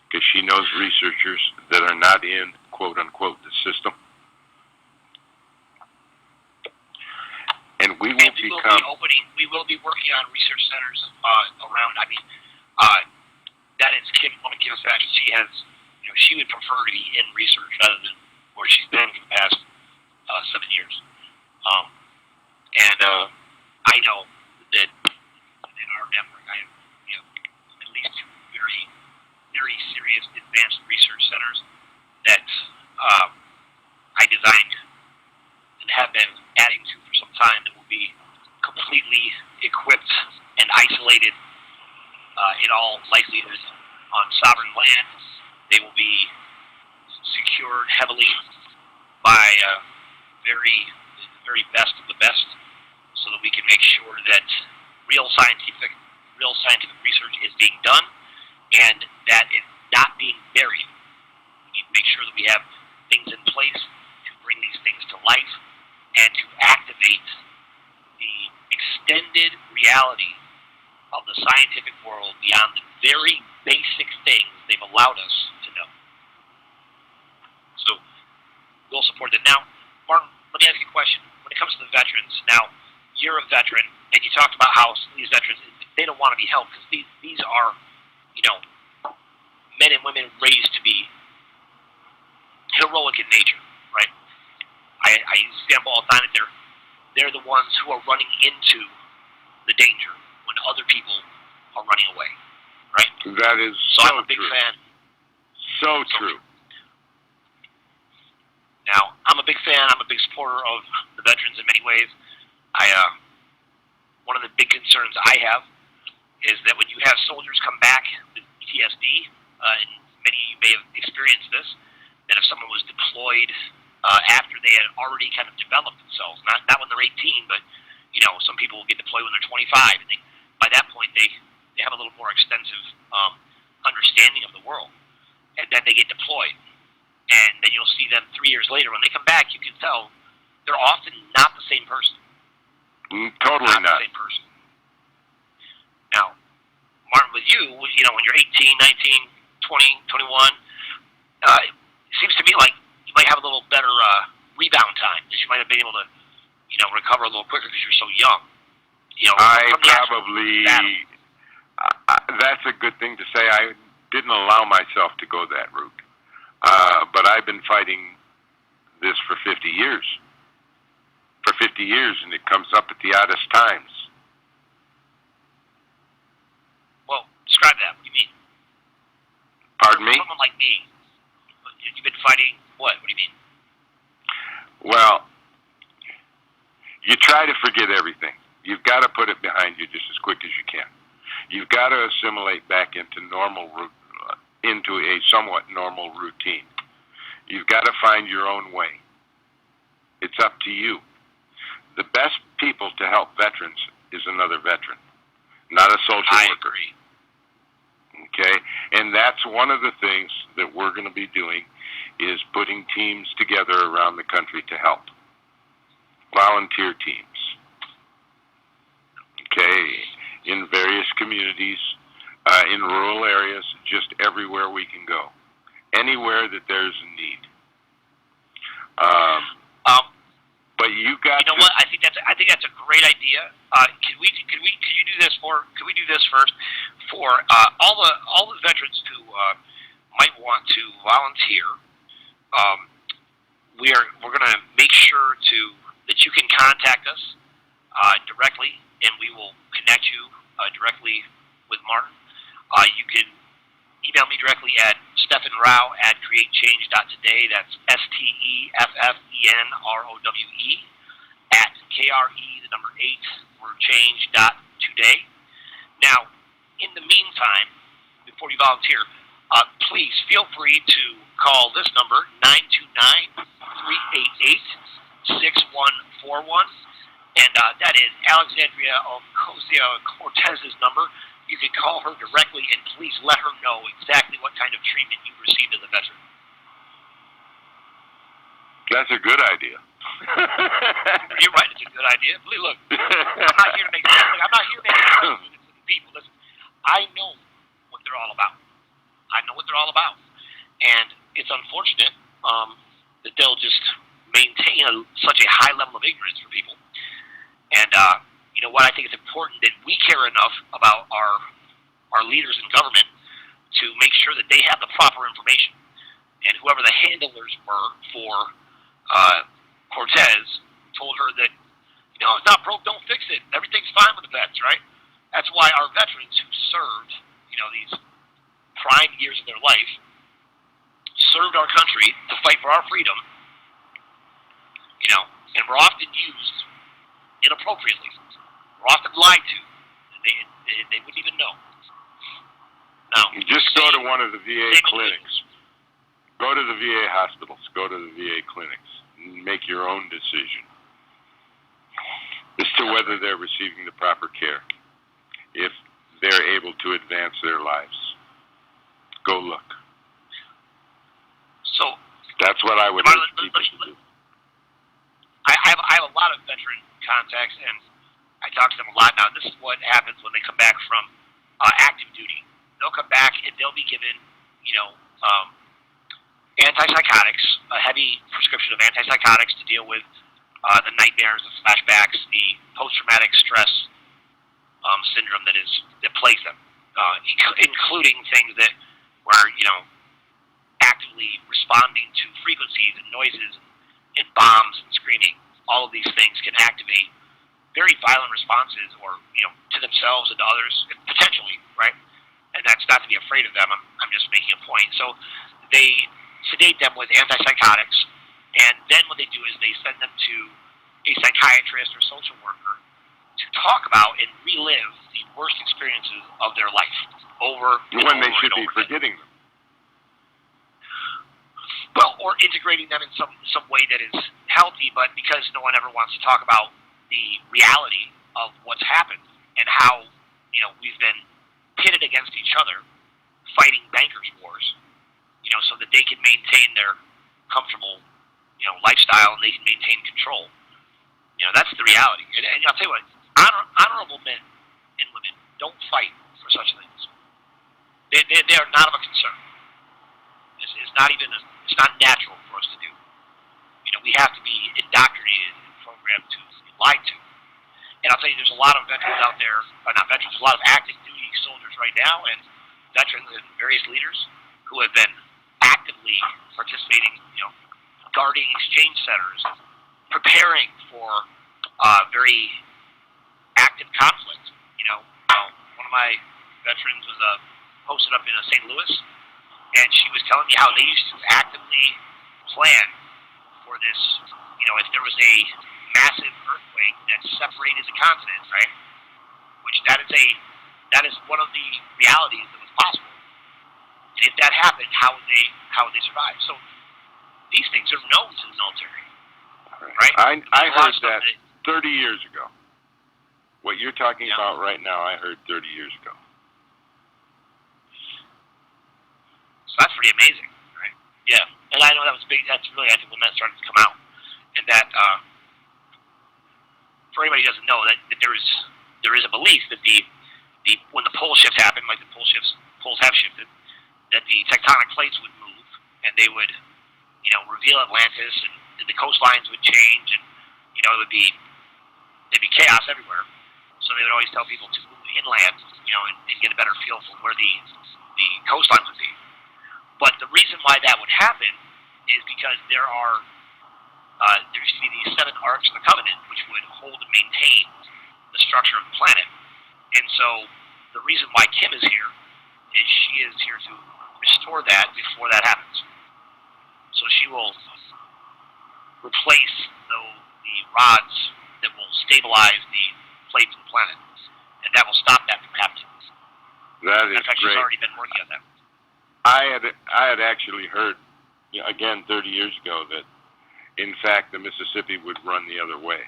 because she knows researchers that are not in, quote unquote, the system. And we will become... We will be working on research centers around. Uh, that is one of Kim's passions. She has, she would prefer to be in research rather than where she's been for the past 7 years. I know that in our network, I have, at least two very, very serious advanced research centers that I designed and have been adding to for some time that will be completely equipped and isolated in all likelihood on sovereign land. They will be secured heavily by the very best of the best, so that we can make sure that real scientific research is being done and that it's not being buried. We need to make sure that we have things in place to bring these things to life and to activate the extended reality of the scientific world beyond the very basic things they've allowed us to know. So we'll support that. Now, Martin, let me ask you a question. When it comes to the veterans, now, you're a veteran, and you talked about how these veterans, they don't want to be helped because these are, men and women raised to be heroic in nature, right? I use the example all the time that they're the ones who are running into the danger when other people are running away, right? That is so so I'm a big true. fan. So true. Now, I'm a big fan. I'm a big supporter of the veterans in many ways. One of the big concerns I have is that when you have soldiers come back with PTSD, and many of you may have experienced this, that if someone was deployed after they had already kind of developed themselves, not when they're 18, but some people will get deployed when they're 25, and by that point they have a little more extensive understanding of the world, and then they get deployed, and then you'll see them 3 years later when they come back. You can tell they're often not the same person. Totally not. The same person. Now, Martin, with you, when you're 18, 19, 20, 21, it seems to me like you might have a little better rebound time, that you might have been able to, recover a little quicker because you're so young. That's a good thing to say. I didn't allow myself to go that route. But I've been fighting this for 50 years. For 50 years, and it comes up at the oddest times. Well, describe that. What do you mean? Pardon me? Someone like me, you've been fighting what? What do you mean? Well, you try to forget everything. You've got to put it behind you just as quick as you can. You've got to assimilate back into a somewhat normal routine. You've got to find your own way. It's up to you. The best people to help veterans is another veteran, not a social worker. I agree. Okay? And that's one of the things that we're going to be doing, is putting teams together around the country to help. Volunteer teams. Okay? In various communities, in rural areas, just everywhere we can go. Anywhere that there's a need. But you got. You know what? I think that's a great idea. Could you do this first for all the veterans who might want to volunteer? We're going to make sure that you can contact us directly, and we will connect you directly with Martin. You can email me directly at StephenRowe@createchange.today. That's STEFFENROWE at KRE8 Now, in the meantime, before you volunteer, please feel free to call this number, 929-388-6141, and that is Alexandria Ocasio-Cortez's number. You can call her directly, and please let her know exactly what kind of treatment you received as a veteran. That's a good idea. You're right. It's a good idea. Look, I'm not here to make excuses for the people. Listen, I know what they're all about. And it's unfortunate that they'll just maintain such a high level of ignorance for people. And you know what? I think it's important that we care enough about our our leaders in government to make sure that they have the proper information. And whoever the handlers were for Cortez told her that, it's not broke, don't fix it. Everything's fine with the vets, right? That's why our veterans who served, these prime years of their life, served our country to fight for our freedom, and were often used inappropriately. We're often lied to. They wouldn't even know. Now, just go to one of the VA clinics. Go to the VA hospitals. Go to the VA clinics. Make your own decision as to whether they're receiving the proper care. If they're able to advance their lives, go look. So that's what I would urge people to do. I have a lot of veteran contacts, and I talk to them a lot now. This is what happens when they come back from active duty. They'll come back and they'll be given, antipsychotics, a heavy prescription of antipsychotics to deal with the nightmares, the flashbacks, the post-traumatic stress syndrome that plagues them, including things that were, actively responding to frequencies and noises and bombs and screaming. All of these things can activate very violent responses, or to themselves and to others, potentially, right? And that's not to be afraid of them. I'm just making a point. So they sedate them with antipsychotics, and then what they do is they send them to a psychiatrist or social worker to talk about and relive the worst experiences of their life over and when over they should and be over forgetting them. Well, or integrating them in some way that is healthy, but because no one ever wants to talk about the reality of what's happened and how, we've been pitted against each other, fighting bankers' wars, so that they can maintain their comfortable, lifestyle, and they can maintain control. That's the reality. And I'll tell you what, honorable men and women don't fight for such things. They are not of a concern. It's not natural for us to do. We have to be indoctrinated and programmed to be lied to. And I'll tell you, there's a lot of veterans out there, not veterans, a lot of active duty soldiers right now, and veterans and various leaders who have been actively participating, guarding exchange centers, preparing for very active conflict. One of my veterans was posted up in St. Louis, and she was telling me how they used to actively plan for this, if there was a massive earthquake that separated the continent, right? Which that is one of the realities that was possible. And if that happened, how would they survive? So these things are known to the military, right? I heard that 30 years ago. What you're talking about right now, I heard 30 years ago. So that's pretty amazing, right? Yeah, and I know that was big. That's really, I think, when that started to come out, and that for anybody who doesn't know, that there is a belief that when the pole shift happened, like the poles have shifted, that the tectonic plates would move, and they would, reveal Atlantis, and the coastlines would change, and there'd be chaos everywhere. So they would always tell people to move inland, and get a better feel for where the coastlines would be. But the reason why that would happen is because there used to be these 7 arcs of the covenant, which would hold and maintain the structure of the planet. And so the reason why Kim is here is she is here to restore that before that happens. So she will replace the rods that will stabilize the plates of the planet, and that will stop that from happening. That is in fact, great. She's already been working on that. I had actually heard, again 30 years ago, that in fact the Mississippi would run the other way.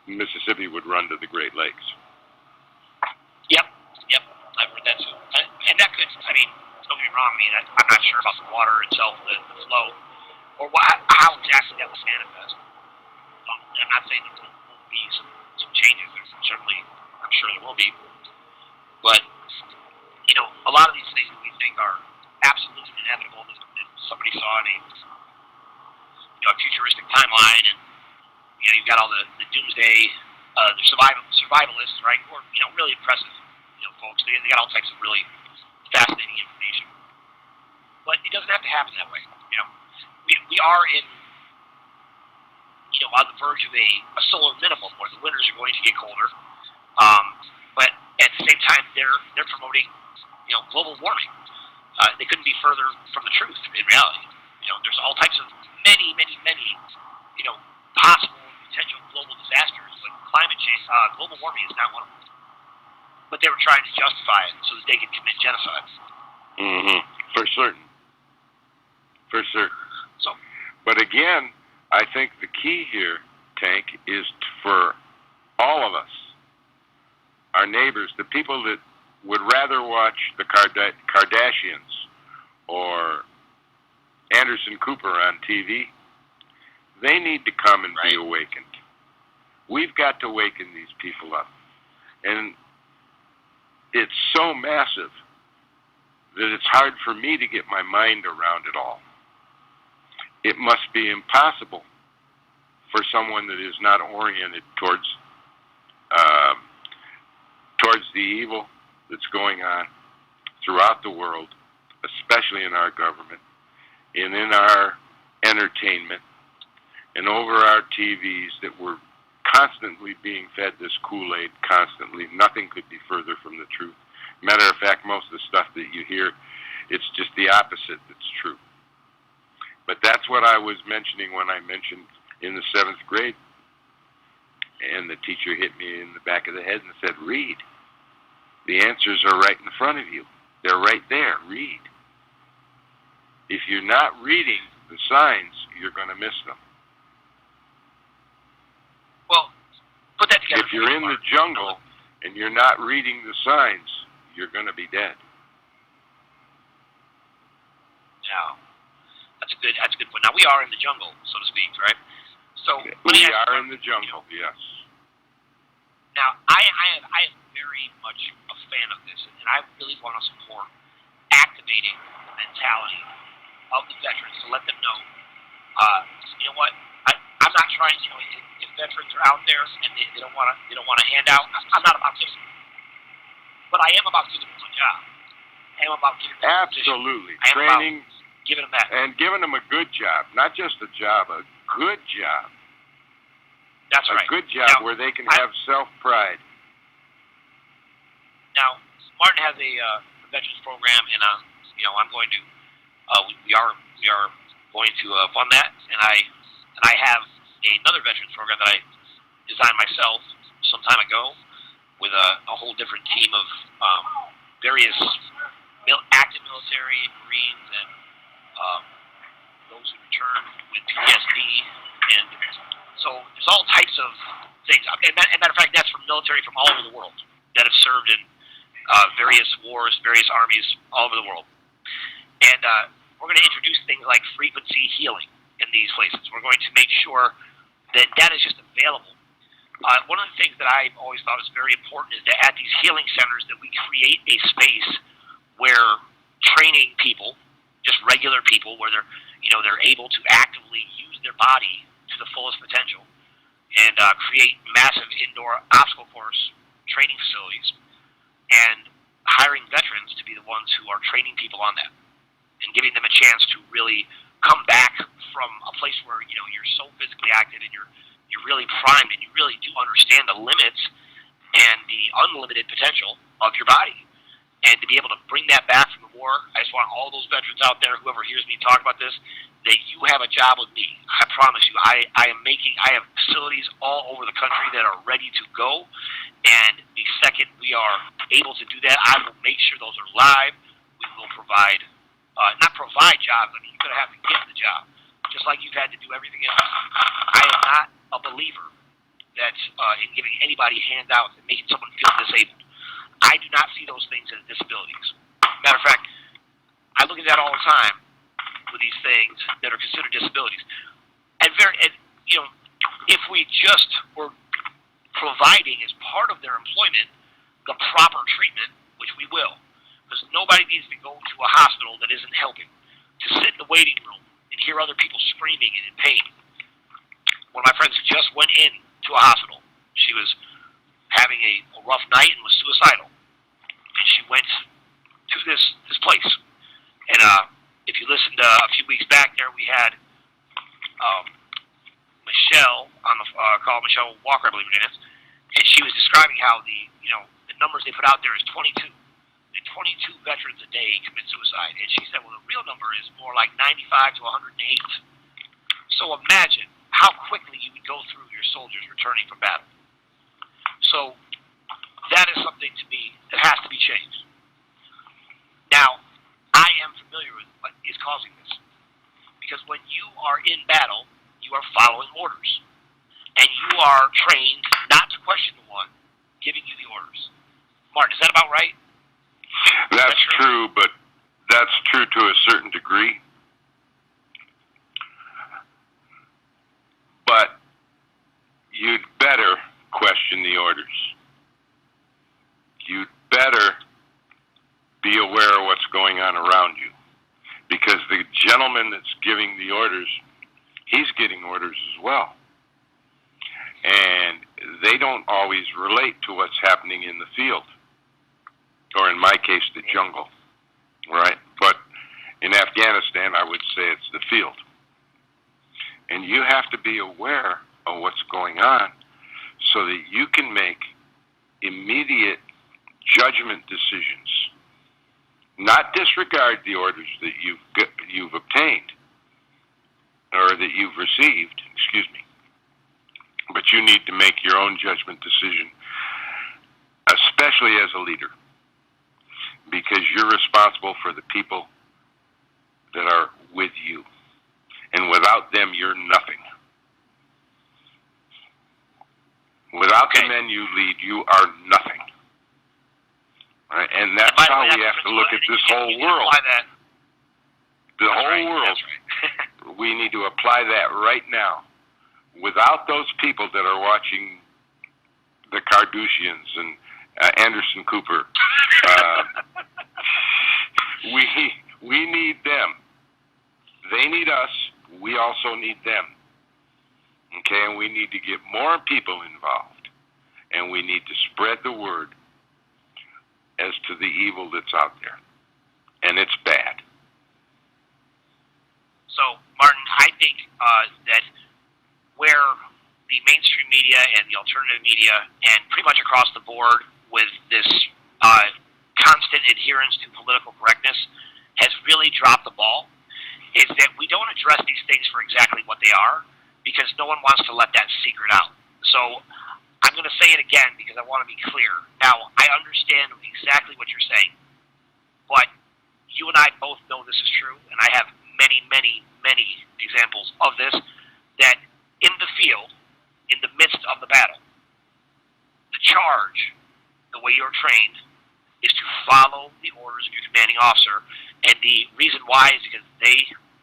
Mississippi would run to the Great Lakes. Yep, I've heard that too. And that could, don't get me wrong, I'm not sure about the water itself, the flow, or how exactly that will manifest. I'm not saying that there won't be some changes. There's certainly, I'm sure there will be. But, a lot of these things that we think are absolutely inevitable, that somebody saw in a futuristic timeline, and, you've got all the doomsday, the survivalists, right, who are, really impressive. folks. They got all types of really fascinating information. But it doesn't have to happen that way. We are in, on the verge of a solar minimum where the winters are going to get colder. But at the same time, they're promoting, global warming. They couldn't be further from the truth in reality. There's all types of many, many, many, possible potential global disasters, but climate change, global warming is not one of them. But they were trying to justify it so that they could commit genocide. Mm-hmm. For certain. For certain. So, but again, I think the key here, Tank, is for all of us, our neighbors, the people that would rather watch the Kardashians or Anderson Cooper on TV, they need to come and be awakened. We've got to waken these people up. And it's so massive that it's hard for me to get my mind around it all. It must be impossible for someone that is not oriented towards the evil that's going on throughout the world, especially in our government, and in our entertainment, and over our TVs, that we're constantly being fed this Kool-Aid constantly. Nothing could be further from the truth. Matter of fact, most of the stuff that you hear, it's just the opposite that's true. But that's what I was mentioning when I mentioned in the 7th grade, and the teacher hit me in the back of the head and said, read. The answers are right in front of you. They're right there. Read. If you're not reading the signs, you're going to miss them. Well, put that together. If you're in the jungle and you're not reading the signs, you're going to be dead. Yeah. That's a good point. Now, we are in the jungle, so to speak, right? So we are in the jungle, yes. Now, I am very much a fan of this, and I really want to support activating the mentality of the veterans to let them know, you know what, I'm not trying, if veterans are out there and they don't want a handout, I'm not about giving them, but I am about giving them a job. I am about giving them a position. Absolutely. I am training, about giving them that. And giving them a good job, not just a job, a good job. That's right. A good job now, where they can have self-pride. Now, Martin has a veterans program, and I'm going to. We are going to fund that, and I have another veterans program that I designed myself some time ago with a whole different team of various active military, Marines, and those who return with PTSD, and so there's all types of things. And matter of fact, that's from military from all over the world that have served in various wars, various armies all over the world. And we're going to introduce things like frequency healing in these places. We're going to make sure that that is just available. One of the things that I've always thought is very important is that at these healing centers that we create a space where training people, just regular people, where they're able to actively use their body to the fullest potential, and create massive indoor obstacle course training facilities, and hiring veterans to be the ones who are training people on that, and giving them a chance to really come back from a place where you're so physically active and you're really primed and you really do understand the limits and the unlimited potential of your body. And to be able to bring that back from the war, I just want all those veterans out there, whoever hears me talk about this, that you have a job with me. I promise you, I have facilities all over the country that are ready to go. And the second we are able to do that, I will make sure those are live. We will provide, not provide jobs, I mean, you're going to have to get the job, just like you've had to do everything else. I am not a believer that in giving anybody handouts and making someone feel disabled. I do not see those things as disabilities. Matter of fact, I look at that all the time with these things that are considered disabilities. And if we just were providing as part of their employment the proper treatment, which we will, because nobody needs to go to a hospital that isn't helping, to sit in the waiting room and hear other people screaming and in pain. One of my friends just went in to a hospital. She was having a rough night and was suicidal. she went to this place. And if you listened a few weeks back there, we had Michelle on the call, Michelle Walker, I believe her name is, and she was describing how the numbers they put out there is 22. And 22 veterans a day commit suicide. And she said, well, the real number is more like 95 to 108. So imagine how quickly you would go through your soldiers returning from battle. So that is something to me that has to be changed. Now, I am familiar with what is causing this. Because when you are in battle, you are following orders. And you are trained not to question the one giving you the orders. Martin, is that about right? That's true, but that's true to a certain degree. But you'd better question the orders. You'd better be aware of what's going on around you. Because the gentleman that's giving the orders, he's getting orders as well. And they don't always relate to what's happening in the field. Or in my case, the jungle, right? But in Afghanistan, I would say it's the field. And you have to be aware of what's going on so that you can make immediate judgment decisions. Not disregard the orders that you've obtained or that you've received, excuse me. But you need to make your own judgment decision, especially as a leader. Because you're responsible for the people that are with you. And without them, you're nothing. Without the men you lead, you are nothing. Right? And that's how we have to look at this whole world. The whole world. We need to apply that right now. Without those people that are watching the Kardashians and Anderson Cooper, we need them. They need us. We also need them. Okay, and we need to get more people involved, and we need to spread the word as to the evil that's out there, and it's bad. So, Martin, I think that where the mainstream media and the alternative media, and pretty much across the board with this constant adherence to political correctness, has really dropped the ball, is that we don't address these things for exactly what they are, because no one wants to let that secret out. So I'm going to say it again because I want to be clear. Now, I understand exactly what you're saying, but you and I both know this is true, and I have many, many, many examples of this, that in the field, in the midst of the battle, the charge, the way you're trained, is to follow the orders of your commanding officer. And the reason why is because they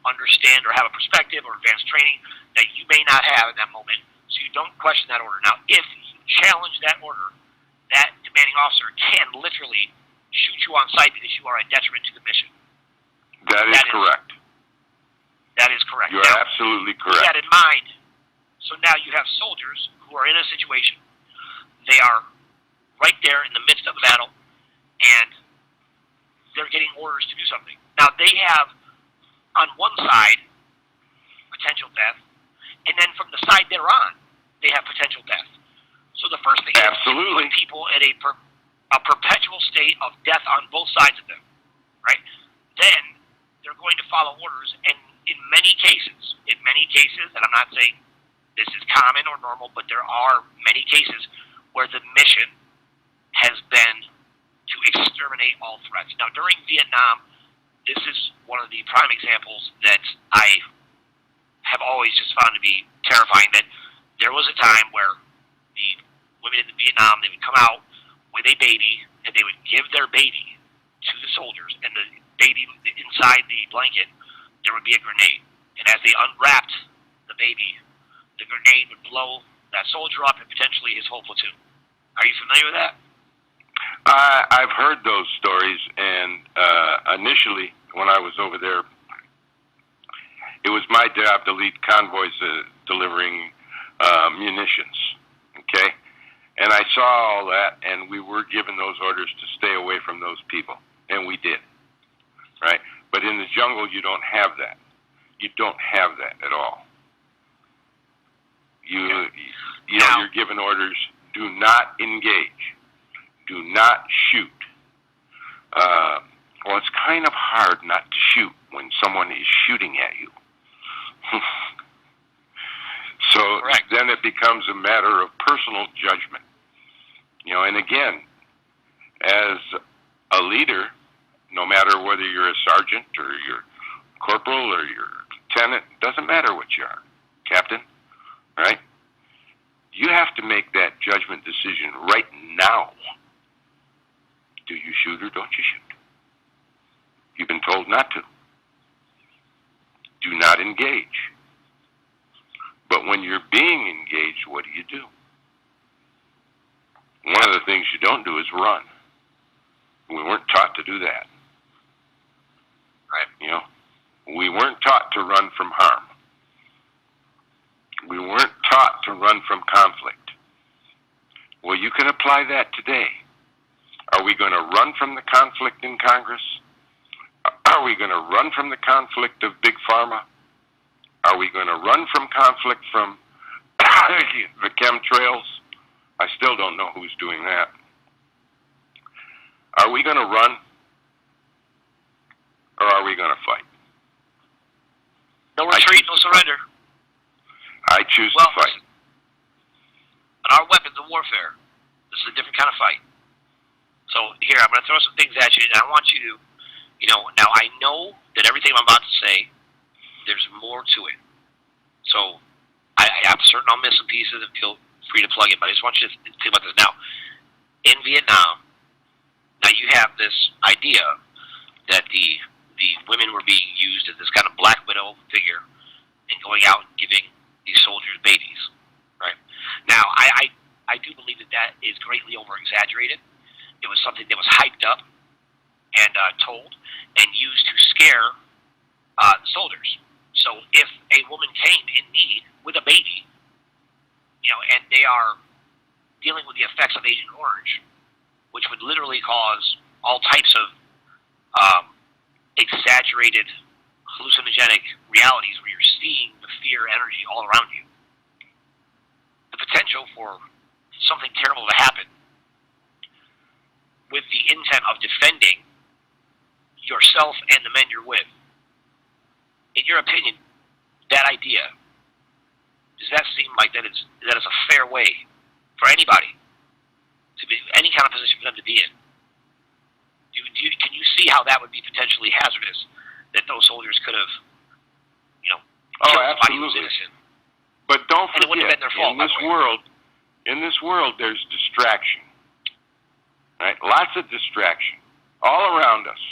understand or have a perspective or advanced training that you may not have in that moment, so you don't question that order. Now, if you challenge that order, that commanding officer can literally shoot you on sight because you are a detriment to the mission. That is correct. That is correct. You are absolutely correct. Keep that in mind. So now you have soldiers who are in a situation. They are right there in the midst of the battle, and they're getting orders to do something. Now, they have, on one side, potential death, and then from the side they're on, they have potential death. So the first thing is to put people in a perpetual state of death on both sides of them, right? Then they're going to follow orders, and in many cases, and I'm not saying this is common or normal, but there are many cases where the mission has been to exterminate all threats. Now, during Vietnam, this is one of the prime examples that I have always just found to be terrifying, that there was a time where the women in Vietnam, they would come out with a baby, and they would give their baby to the soldiers, and the baby, inside the blanket, there would be a grenade. And as they unwrapped the baby, the grenade would blow that soldier up and potentially his whole platoon. Are you familiar with that? I've heard those stories, and initially, when I was over there, it was my job to lead convoys delivering munitions, okay? And I saw all that, and we were given those orders to stay away from those people, and we did, right? But in the jungle, you don't have that. You don't have that at all. You know, you're given orders: do not engage, do not shoot. Well, it's kind of hard not to shoot when someone is shooting at you. So Correct. then it becomes a matter of personal judgment. You know, and again, as a leader, no matter whether you're a sergeant or you're corporal or you're lieutenant, doesn't matter what you are, captain, right? You have to make that judgment decision right now. Do you shoot or don't you shoot? You've been told not to. Do not engage. But when you're being engaged, what do? One of the things you don't do is run. We weren't taught to do that. Right. You know, we weren't taught to run from harm. We weren't taught to run from conflict. Well, you can apply that today. Are we going to run from the conflict in Congress? Are we going to run from the conflict of Big Pharma? Are we going to run from conflict from the chemtrails? I still don't know who's doing that. Are we going to run, or are we going to fight? No retreat, no surrender. I choose to fight. Listen, on our weapons of warfare, this is a different kind of fight. So here, I'm going to throw some things at you, and I want you to, now I know that everything I'm about to say, there's more to it. So I'm certain I'll miss some pieces and feel free to plug in, but I just want you to think about this. Now, in Vietnam, now you have this idea that the women were being used as this kind of black widow figure and going out and giving these soldiers babies, right? Now, I do believe that is greatly over-exaggerated. It was something that was hyped up and told and used to scare soldiers. So if a woman came in need with a baby, and they are dealing with the effects of Agent Orange, which would literally cause all types of exaggerated, hallucinogenic realities where you're seeing the fear energy all around you, the potential for something terrible to happen with the intent of defending yourself and the men you're with. In your opinion, that idea, does that seem like that is a fair way for anybody to be, any kind of position for them to be in? Can you see how that would be potentially hazardous, that those soldiers could have, killed somebody who was innocent? But don't And it wouldn't have forget, been their fault, in this world, there's distraction, right? Lots of distraction all around us.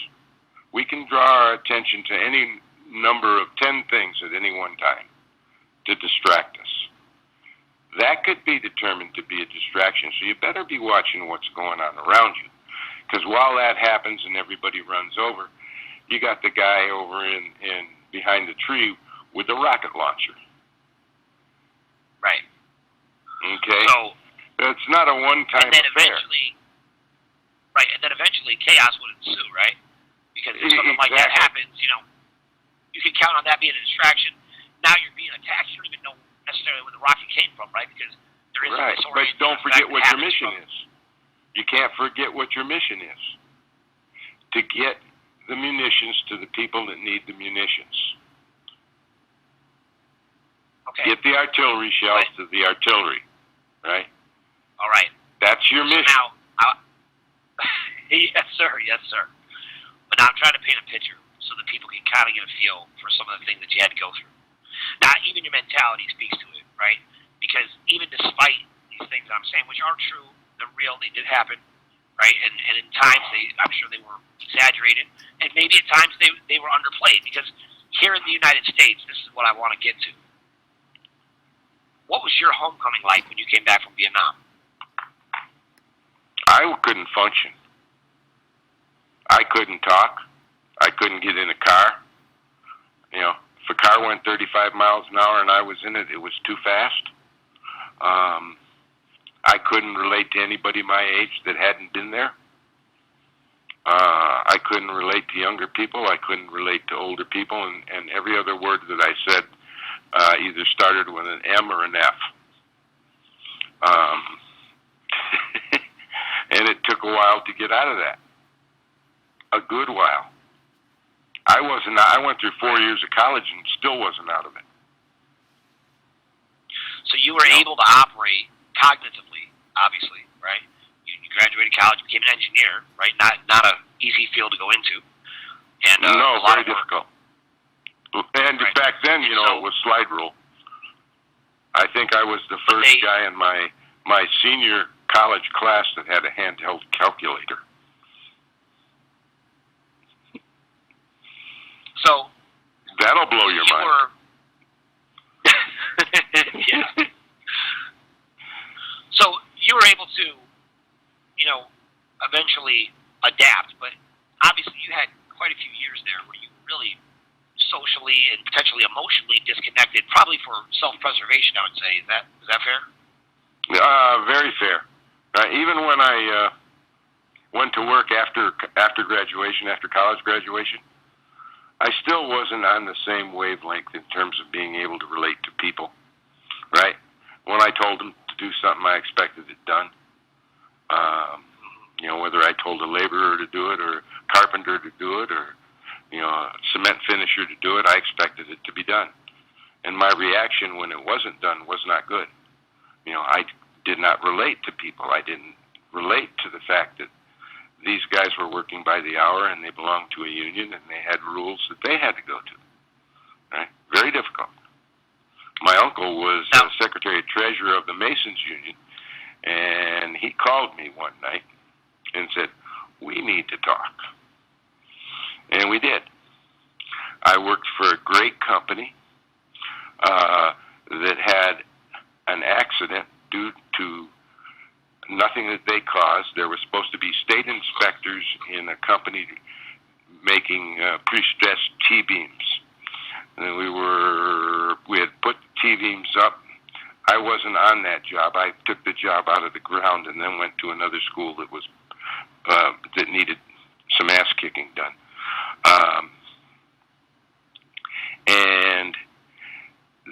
We can draw our attention to any number of 10 things at any one time to distract us. That could be determined to be a distraction, so you better be watching what's going on around you. Because while that happens and everybody runs over, you got the guy over in behind the tree with the rocket launcher. Right. Okay? So it's not a one-time affair. And then eventually chaos would ensue, right? Because if something like that happens, you can count on that being a distraction. Now you're being attacked. You don't even know necessarily where the rocket came from, right? Because there is right. But don't forget what your mission is. You can't forget what your mission is. To get the munitions to the people that need the munitions. Okay. Get the artillery shells to the artillery, right? All right. That's your mission. Now, yes, sir. Yes, sir. But now I'm trying to paint a picture so that people can kind of get a feel for some of the things that you had to go through. Now, even your mentality speaks to it, right? Because even despite these things I'm saying, which are true, they're real, they did happen, right? And in times, I'm sure they were exaggerated, and maybe at times they were underplayed, because here in the United States, this is what I want to get to. What was your homecoming like when you came back from Vietnam? I couldn't function. I couldn't talk. I couldn't get in a car. If a car went 35 miles an hour and I was in it, it was too fast. I couldn't relate to anybody my age that hadn't been there. I couldn't relate to younger people. I couldn't relate to older people, and every other word that I said either started with an M or an F. And it took a while to get out of that. A good while. I went through 4 years of college and still wasn't out of it. So you were able to operate cognitively, obviously, right? You graduated college, became an engineer, right? Not a easy field to go into. And no, a lot very of work. difficult. And Right. back then, you know, So, it was slide rule. I think I was the first guy in my senior college class that had a handheld calculator. So That'll blow your mind. were yeah. So you were able to, you know, eventually adapt, but obviously you had quite a few years there where you were really socially and potentially emotionally disconnected, probably for self-preservation, I would say. Is that fair? Very fair. Even when I went to work after graduation, after college graduation, I still wasn't on the same wavelength in terms of being able to relate to people, right? When I told them to do something, I expected it done. You know, whether I told a laborer to do it or a carpenter to do it or, you know, a cement finisher to do it, I expected it to be done. And my reaction when it wasn't done was not good. You know, I did not relate to people. I didn't relate to the fact that these guys were working by the hour and they belonged to a union and they had rules that they had to go to. Right? Very difficult. My uncle was Secretary Treasurer of the Masons Union, and he called me one night and said, "We need to talk." And we did. I worked for a great company that had an accident due to nothing that they caused. There were supposed to be state inspectors in a company making pre-stressed T-beams. And we had put T-beams up. I wasn't on that job. I took the job out of the ground and then went to another school that was that needed some ass kicking done. And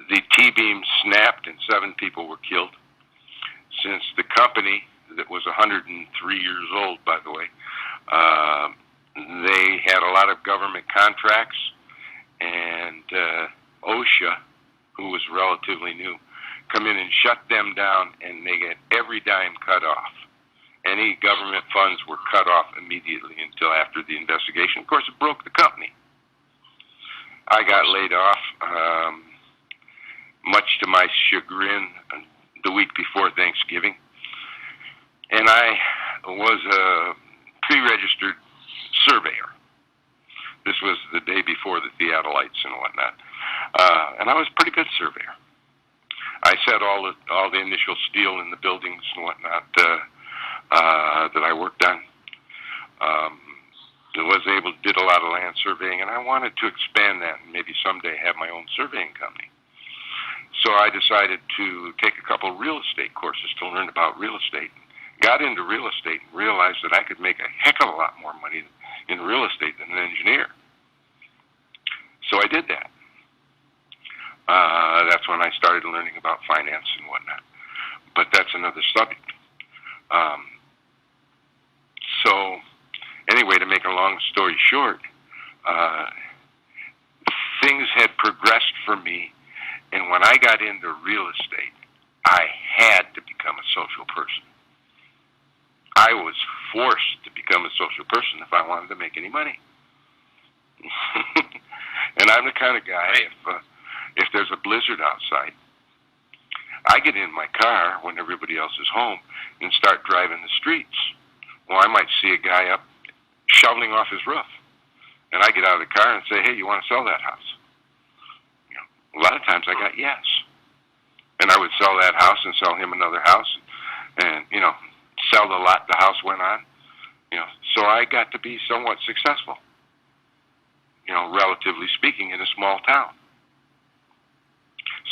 the T-beam snapped and 7 people were killed. Since the company, that was 103 years old, by the way, they had a lot of government contracts, and OSHA, who was relatively new, come in and shut them down, and they get every dime cut off. Any government funds were cut off immediately until after the investigation. Of course, it broke the company. I got laid off, much to my chagrin, the week before Thanksgiving. And I was a pre-registered surveyor. This was the day before the theodolites and whatnot. And I was a pretty good surveyor. I set all the initial steel in the buildings and whatnot that I worked on. Did a lot of land surveying, and I wanted to expand that and maybe someday have my own surveying company. So I decided to take a couple real estate courses to learn about real estate. Got into real estate and realized that I could make a heck of a lot more money in real estate than an engineer. So I did that. That's when I started learning about finance and whatnot. But that's another subject. So anyway, to make a long story short, things had progressed for me, and when I got into real estate, I had to become a social person. I was forced to become a social person if I wanted to make any money. And I'm the kind of guy, if there's a blizzard outside, I get in my car when everybody else is home and start driving the streets. Well, I might see a guy up shoveling off his roof. And I get out of the car and say, "Hey, you want to sell that house?" You know, a lot of times I got yes. And I would sell that house and sell him another house and, you know, sell the lot the house went on. You know, so I got to be somewhat successful, you know, relatively speaking, in a small town.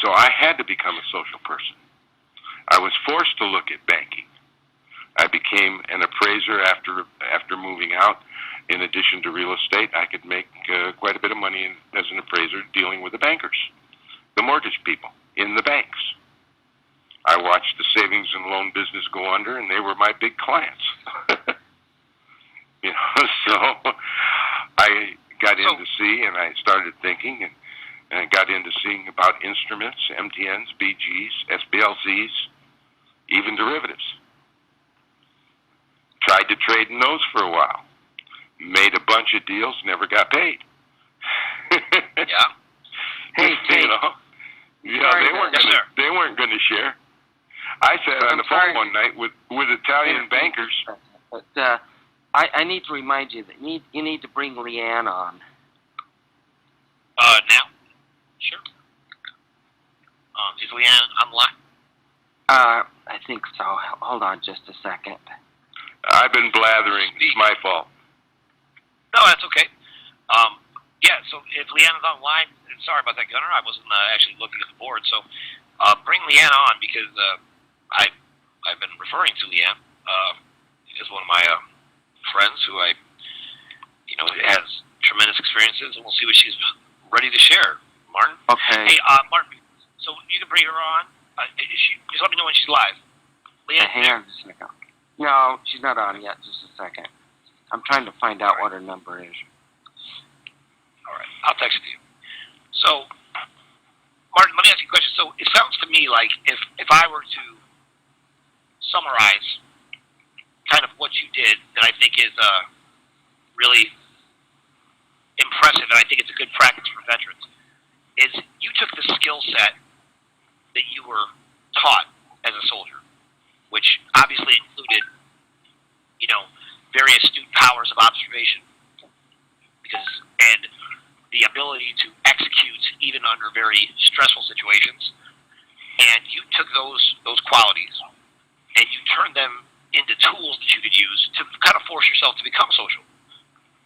So I had to become a social person. I was forced to look at banking. I became an appraiser after moving out. In addition to real estate, I could make quite a bit of money as an appraiser dealing with the bankers, the mortgage people in the banks. I watched the savings and loan business go under, and they were my big clients. So I got into C, and I started thinking, and I got into seeing about instruments, MTNs, BGs, SBLCs, even derivatives. Tried to trade in those for a while. Made a bunch of deals, never got paid. Yeah. Hey, They weren't going to share. I sat on the phone one night with Italian bankers. But I need to remind you that you need to bring LEANNE on. Now? Sure. Is LEANNE online? I think so. Hold on just a second. I've been blathering. It's my fault. No, that's okay. Yeah, so if LEANNE is online, sorry about that, Gunnar. I wasn't actually looking at the board. So bring LEANNE on because I've been referring to LEANNE as one of my friends who has tremendous experiences, and we'll see what she's ready to share. Martin? Okay. Hey, Martin, so you can bring her on. Just let me know when she's live. LEANNE? Hang on just a second. No, she's not on yet. Just a second. I'm trying to find out what her number is. All right. I'll text it to you. So, Martin, let me ask you a question. So it sounds to me like if I were to summarize kind of what you did that I think is really impressive, and I think it's a good practice for veterans, is you took the skill set that you were taught as a soldier, which obviously included, very astute powers of observation, and the ability to execute even under very stressful situations. And you took those qualities and you turned them into tools that you could use to kind of force yourself to become social.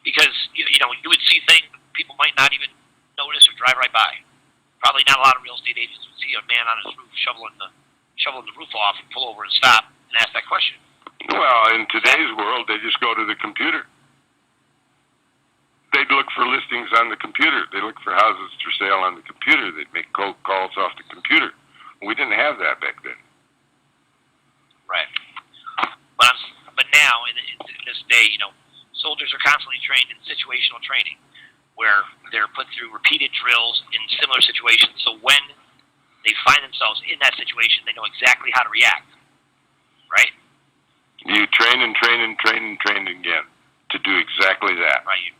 Because you would see things people might not even notice or drive right by. Probably not a lot of real estate agents would see a man on his roof shoveling the roof off and pull over and stop and ask that question. Well, in today's world, they just go to the computer. They'd look for listings on the computer. They look for houses for sale on the computer. They'd make cold calls off the computer. We didn't have that back then. Right. But now, in this day, soldiers are constantly trained in situational training, where they're put through repeated drills in similar situations. So when they find themselves in that situation, they know exactly how to react. Right? You train and train and train and train again to do exactly that. Right.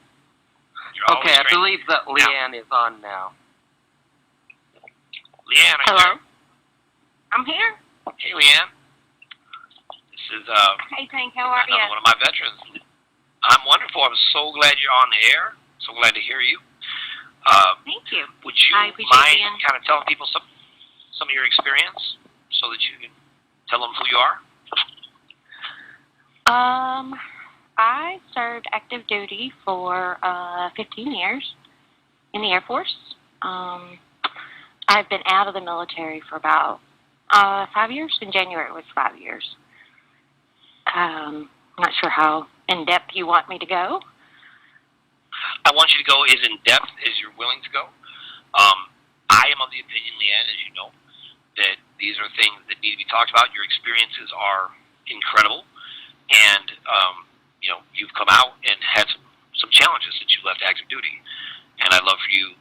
You're Okay, I trained. believe that LEANNE is on now. LEANNE, are you Hello? there? I'm here. Hey, LEANNE. This is Hey, Tank, how are you? one of my veterans. I'm wonderful. I'm so glad you're on the air. So glad to hear you. Thank you. Would you I appreciate mind being- kind of telling people some of your experience so that you can tell them who you are? I served active duty for 15 years in the Air Force. I've been out of the military for about 5 years. In January it was 5 years. Not sure how in-depth you want me to go. I want you to go as in-depth as you're willing to go. I am of the opinion, LEANNE, as you know, that these are things that need to be talked about. Your experiences are incredible. And, you've come out and had some challenges since you left active duty. And I'd love for you,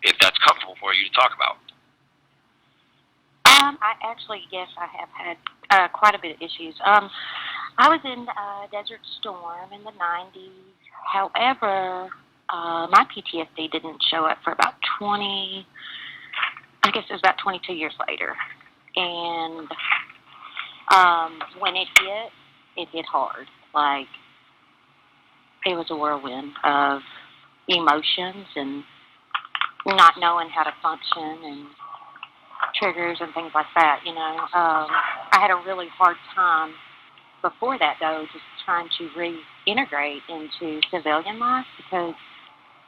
if that's comfortable for you to talk about. Yes, I have had quite a bit of issues. I was in Desert Storm in the 90s. However, my PTSD didn't show up for about 22 years later. And when it hit hard. Like, it was a whirlwind of emotions and not knowing how to function and triggers and things like that, I had a really hard time before that, though, just trying to reintegrate into civilian life because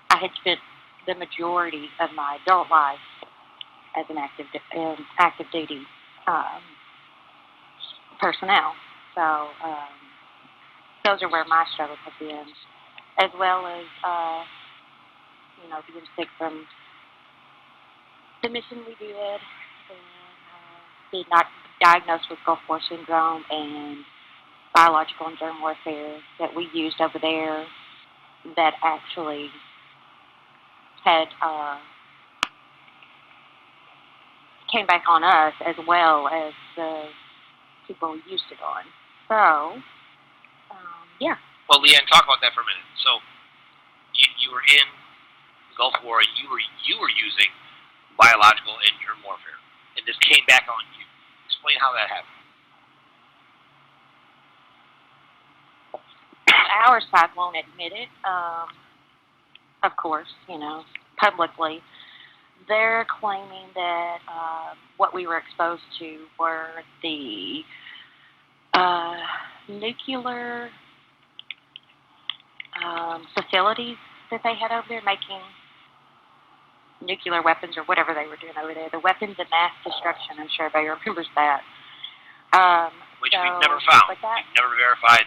I had spent the majority of my adult life as an active duty personnel. So those are where my struggles have been, as well as being sick from the mission we did, and being not diagnosed with Gulf War syndrome and biological and germ warfare that we used over there that actually had came back on us as well as the people we used it on. So, yeah. Well, Leanne, talk about that for a minute. So, you were in the Gulf War. You were using biological and germ warfare, and this came back on you. Explain how that happened. Our side won't admit it, of course, publicly. They're claiming that what we were exposed to were the nuclear facilities that they had over there making nuclear weapons or whatever they were doing over there. The weapons of mass destruction, I'm sure everybody remembers that. Which we've never found. We've never verified,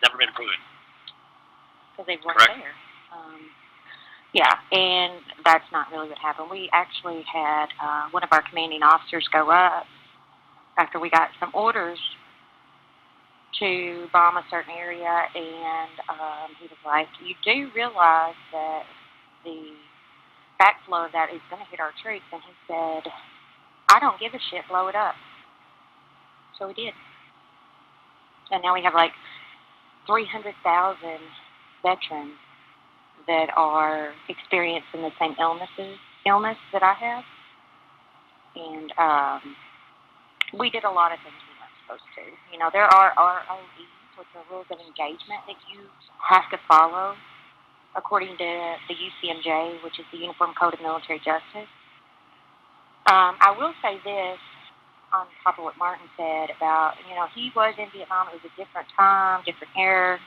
never been proven. Because they weren't Correct. there. Yeah, and that's not really what happened. We actually had one of our commanding officers go up after we got some orders to bomb a certain area, and he was like, you do realize that the backflow of that is going to hit our troops, and he said, I don't give a shit, blow it up. So we did. And now we have like 300,000 veterans that are experiencing the same illness that I have. And we did a lot of things we weren't supposed to. There are ROEs, which are rules of engagement that you have to follow according to the UCMJ, which is the Uniform Code of Military Justice. I will say this on top of what Martin said about, he was in Vietnam. It was a different time, different era,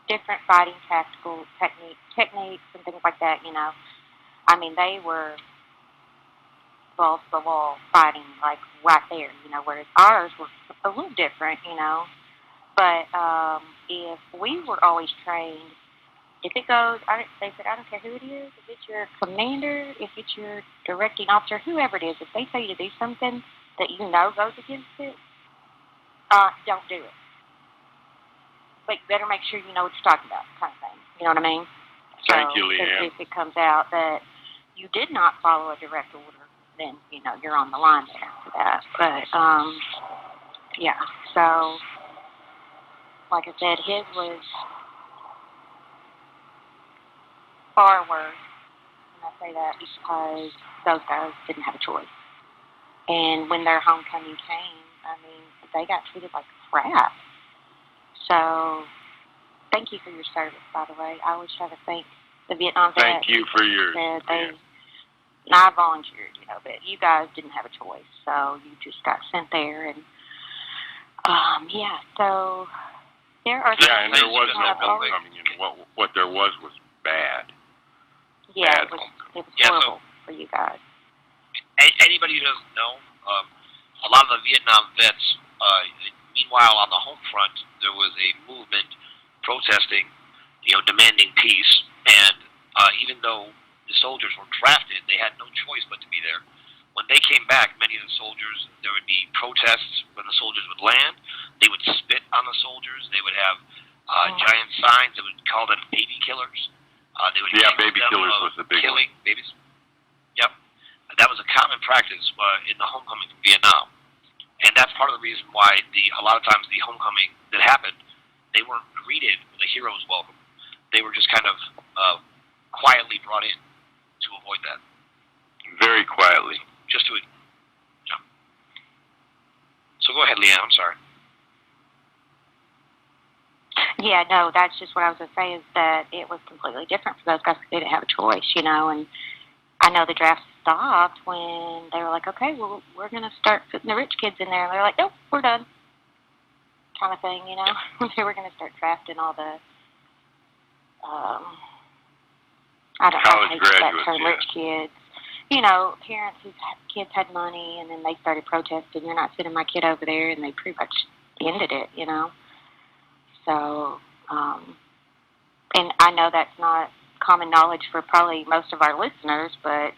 different fighting tactical techniques and things like that, I mean, they were balls to the wall fighting, like, right there, whereas ours were a little different, But if we were always trained, if it goes, they said, I don't care who it is, if it's your commander, if it's your directing officer, whoever it is, if they tell you to do something that goes against it, don't do it. But you better make sure you know what you're talking about, kind of thing. You know what I mean? Thank you, Leanne. If it comes out that you did not follow a direct order, then, you're on the line there for that. But, yeah. So, like I said, his was far worse. And I say that because those guys didn't have a choice. And when their homecoming came, I mean, they got treated like crap. So, thank you for your service, by the way. I always try to thank the Vietnam vets. Thank you for yours. I volunteered, but you guys didn't have a choice. So, you just got sent there. And, yeah, so there are... Yeah, and there was no homecoming, and what there was bad. Yeah, bad it was horrible for you guys. Anybody who doesn't know, a lot of the Vietnam vets, meanwhile, on the home front, there was a movement protesting, demanding peace, and even though the soldiers were drafted, they had no choice but to be there. When they came back, many of the soldiers, there would be protests when the soldiers would land. They would spit on the soldiers. They would have giant signs that would call them baby killers. They would baby killers was the big killing babies. Yep. That was a common practice in the homecoming from Vietnam. And that's part of the reason why a lot of times the homecoming that happened, they weren't greeted with a hero's welcome. They were just kind of quietly brought in to avoid that. Very quietly. Just to, yeah. So go ahead, Leanne. I'm sorry. Yeah, no, that's just what I was going to say is that it was completely different for those guys because they didn't have a choice, and I know the draft stopped when they were like, okay, well, we're going to start putting the rich kids in there. And they're like, nope, we're done. Kind of thing, They were going to start drafting all the, I hate that term, rich kids. Parents whose kids had money, and then they started protesting, you're not sending my kid over there, and they pretty much ended it, you know. So, and I know that's not common knowledge for probably most of our listeners, but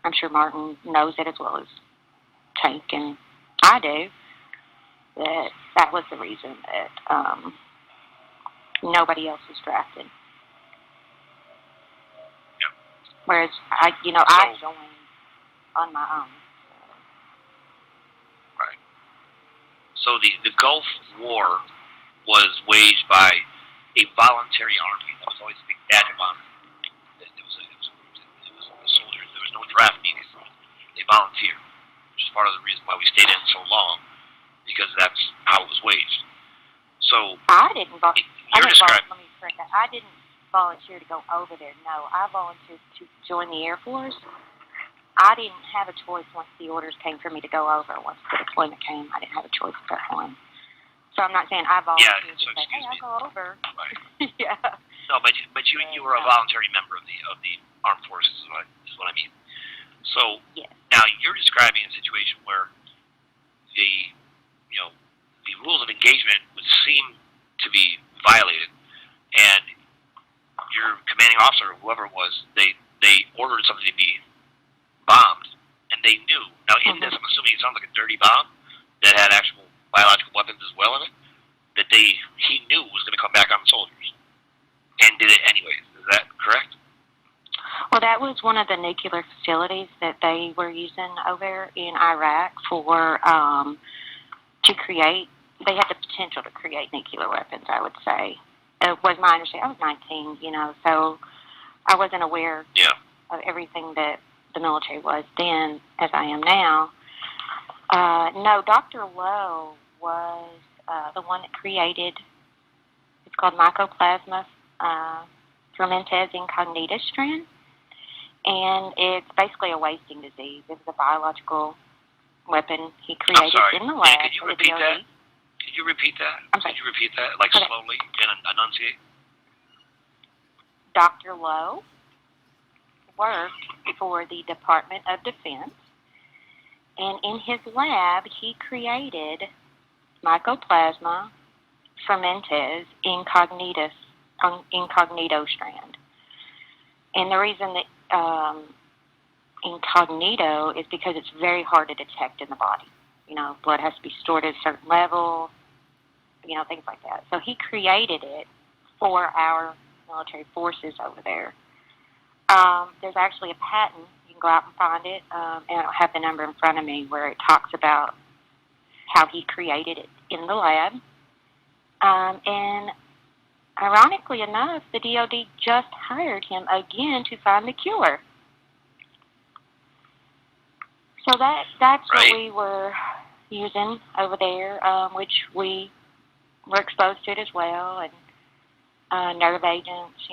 I'm sure Martin knows it as well as Tank and I do, that was the reason that nobody else was drafted. Yeah. Whereas I joined on my own. Right. So the Gulf War was waged by a voluntary army. That was always a big badge of honor. It was the soldiers. There was no draft needed. They volunteered, which is part of the reason why we stayed in so long, because that's how it was waged. So I didn't volunteer. Let me correct that. I didn't volunteer to go over there. No, I volunteered to join the Air Force. I didn't have a choice once the orders came for me to go over. Once the deployment came, I didn't have a choice at that point. So I'm not saying I volunteered to say, hey, I'll go over. Right. Yeah. No, but you were a voluntary member of the armed forces is what I mean. So yes. Now you're describing a situation where the rules of engagement would seem to be violated, and your commanding officer, whoever it was, they ordered something to be bombed, and they knew. Now in this, I'm assuming it sounds like a dirty bomb that had actual biological weapons as well in it, that he knew was going to come back on the soldiers, and did it anyways. Is that correct? Well, that was one of the nuclear facilities that they were using over in Iraq for to create. They had the potential to create nuclear weapons, I would say. It was my understanding. I was 19, so I wasn't aware of everything that the military was then as I am now. No, Dr. Lowe was the one that created, it's called Mycoplasma fermentase incognita strand, and it's basically a wasting disease. It was a biological weapon he created in the lab. Yeah, could you repeat that? Could you repeat that? I'm sorry. Could you repeat that, like slowly and enunciate? Dr. Lowe worked for the Department of Defense, and in his lab, he created Mycoplasma fermentase incognito strand. And the reason that incognito is because it's very hard to detect in the body. Blood has to be stored at a certain level, things like that. So he created it for our military forces over there. There's actually a patent. You can go out and find it, and I don't have the number in front of me, where it talks about how he created it in the lab. And ironically enough, the DOD just hired him again to find the cure. So that's what we were using over there, which we were exposed to it as well, and nerve agents,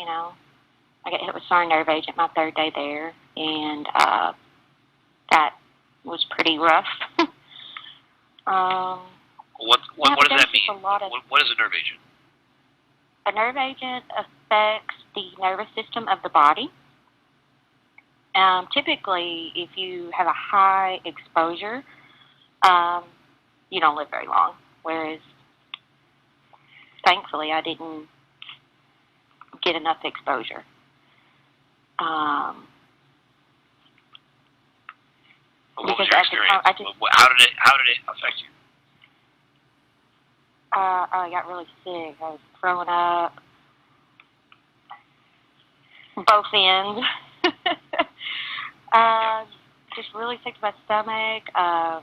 I got hit with SAR nerve agent my third day there, and that was pretty rough. What does that mean? What is a nerve agent? A nerve agent affects the nervous system of the body. Typically, if you have a high exposure, you don't live very long. Whereas, thankfully, I didn't get enough exposure. What was because your at the experience? time, How did it affect you? I got really sick. I was throwing up both ends. Just really sick to my stomach.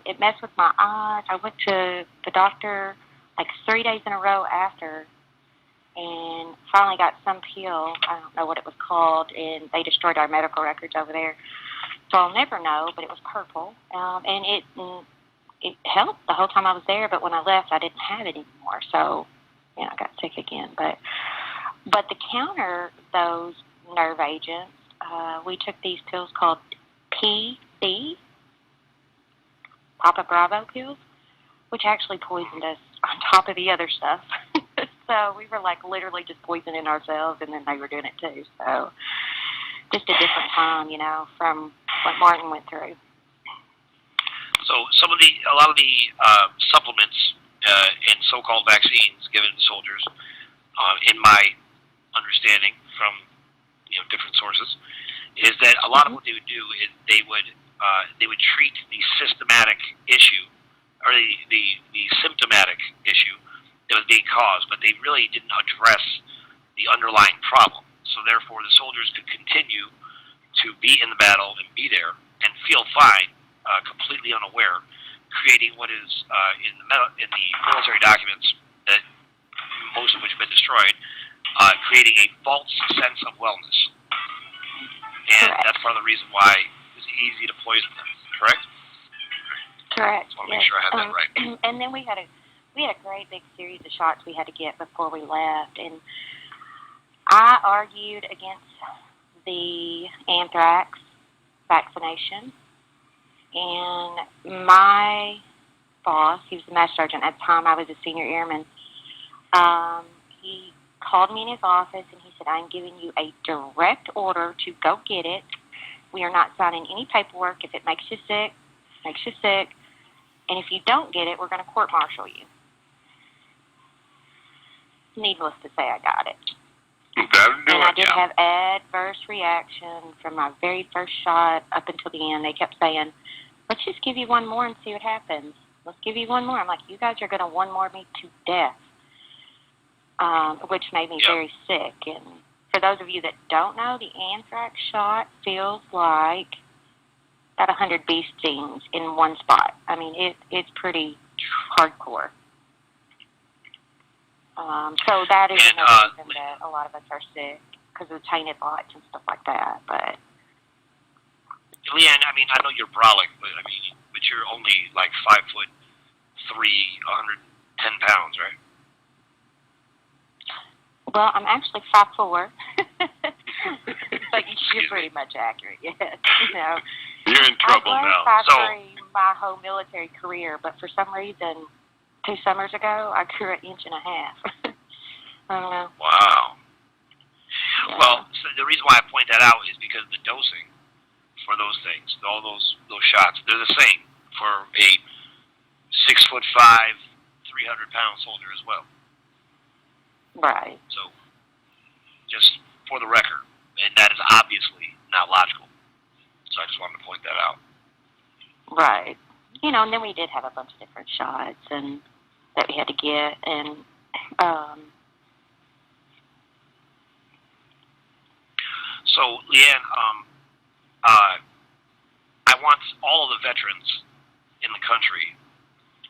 It messed with my eyes. I went to the doctor like 3 days in a row after, and finally got some pill. I don't know what it was called, and they destroyed our medical records over there. So I'll never know, but it was purple. And it helped the whole time I was there, but when I left, I didn't have it anymore. So, I got sick again. But to counter those nerve agents, we took these pills called PC, Papa Bravo pills, which actually poisoned us on top of the other stuff. So we were like literally just poisoning ourselves, and then they were doing it too. So just a different time, from what Martin went through. So a lot of the supplements and so-called vaccines given to soldiers, in my understanding from different sources, is that a lot of what they would do is they would treat the systematic issue or the symptomatic issue that was being caused, but they really didn't address the underlying problem. So therefore, the soldiers could continue to be in the battle and be there and feel fine, completely unaware, creating what is in the military documents, that most of which have been destroyed, creating a false sense of wellness. And that's part of the reason why it's easy to poison them. Correct? Correct. I want to make sure I have that right. And then we had a great big series of shots we had to get before we left, and I argued against the anthrax vaccination, and my boss, he was the master sergeant at the time, I was a senior airman, he called me in his office and he said, I'm giving you a direct order to go get it. We are not signing any paperwork. If it makes you sick, makes you sick. And if you don't get it, we're going to court-martial you. Needless to say, I got it. And I did have adverse reaction from my very first shot up until the end. They kept saying, let's just give you one more and see what happens. Let's give you one more. I'm like, you guys are going to one more me to death, which made me very sick. And for those of you that don't know, the anthrax shot feels like about 100 bee stings in one spot. I mean, it's pretty hardcore. So that is another reason that a lot of us are sick, because of tainted lights and stuff like that. But Leanne, I mean, I know you're brolic, but you're only like 5'3", 110 pounds, right? Well, I'm actually 5'4", but you're pretty much accurate. Yes, You're in trouble now. I was 5'3" my whole military career, but for some reason, 2 summers ago, I grew an inch and a half. I don't know. Wow. Yeah. Well, so the reason why I point that out is because the dosing for those things, all those shots, they're the same for a 6'5", 300-pound soldier as well. Right. So, just for the record, and that is obviously not logical. So I just wanted to point that out. Right. And then we did have a bunch of different shots and that we had to get, and so Leanne, I want all of the veterans in the country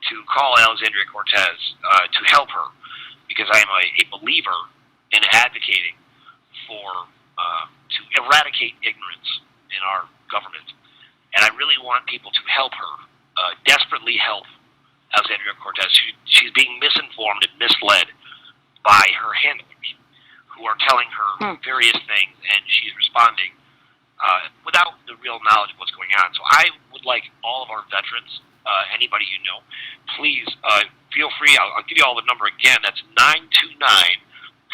to call Alexandria Cortez to help her, because I am a believer in advocating for to eradicate ignorance in our government, and I really want people to help her, desperately help Alexandria Cortez. She's being misinformed and misled by her handlers, who are telling her various things, and she's responding without the real knowledge of what's going on. So I would like all of our veterans, anybody you know, please feel free. I'll give you all the number again. That's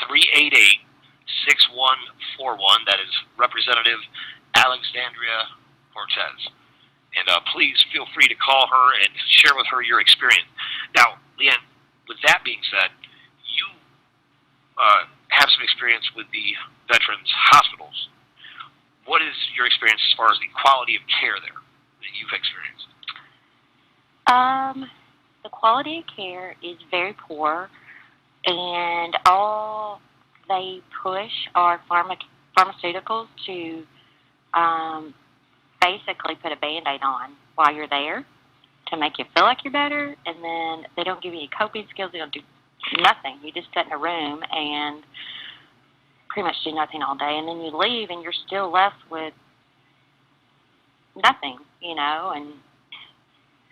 929-388-6141. That is Representative Alexandria Cortez. And please feel free to call her and share with her your experience. Now, Leanne, with that being said, you have some experience with the veterans' hospitals. What is your experience as far as the quality of care there that you've experienced? The quality of care is very poor, and all they push are pharmaceuticals to basically put a Band-Aid on while you're there to make you feel like you're better, and then they don't give you any coping skills. They don't do nothing. You just sit in a room and pretty much do nothing all day, and then you leave and you're still left with nothing, and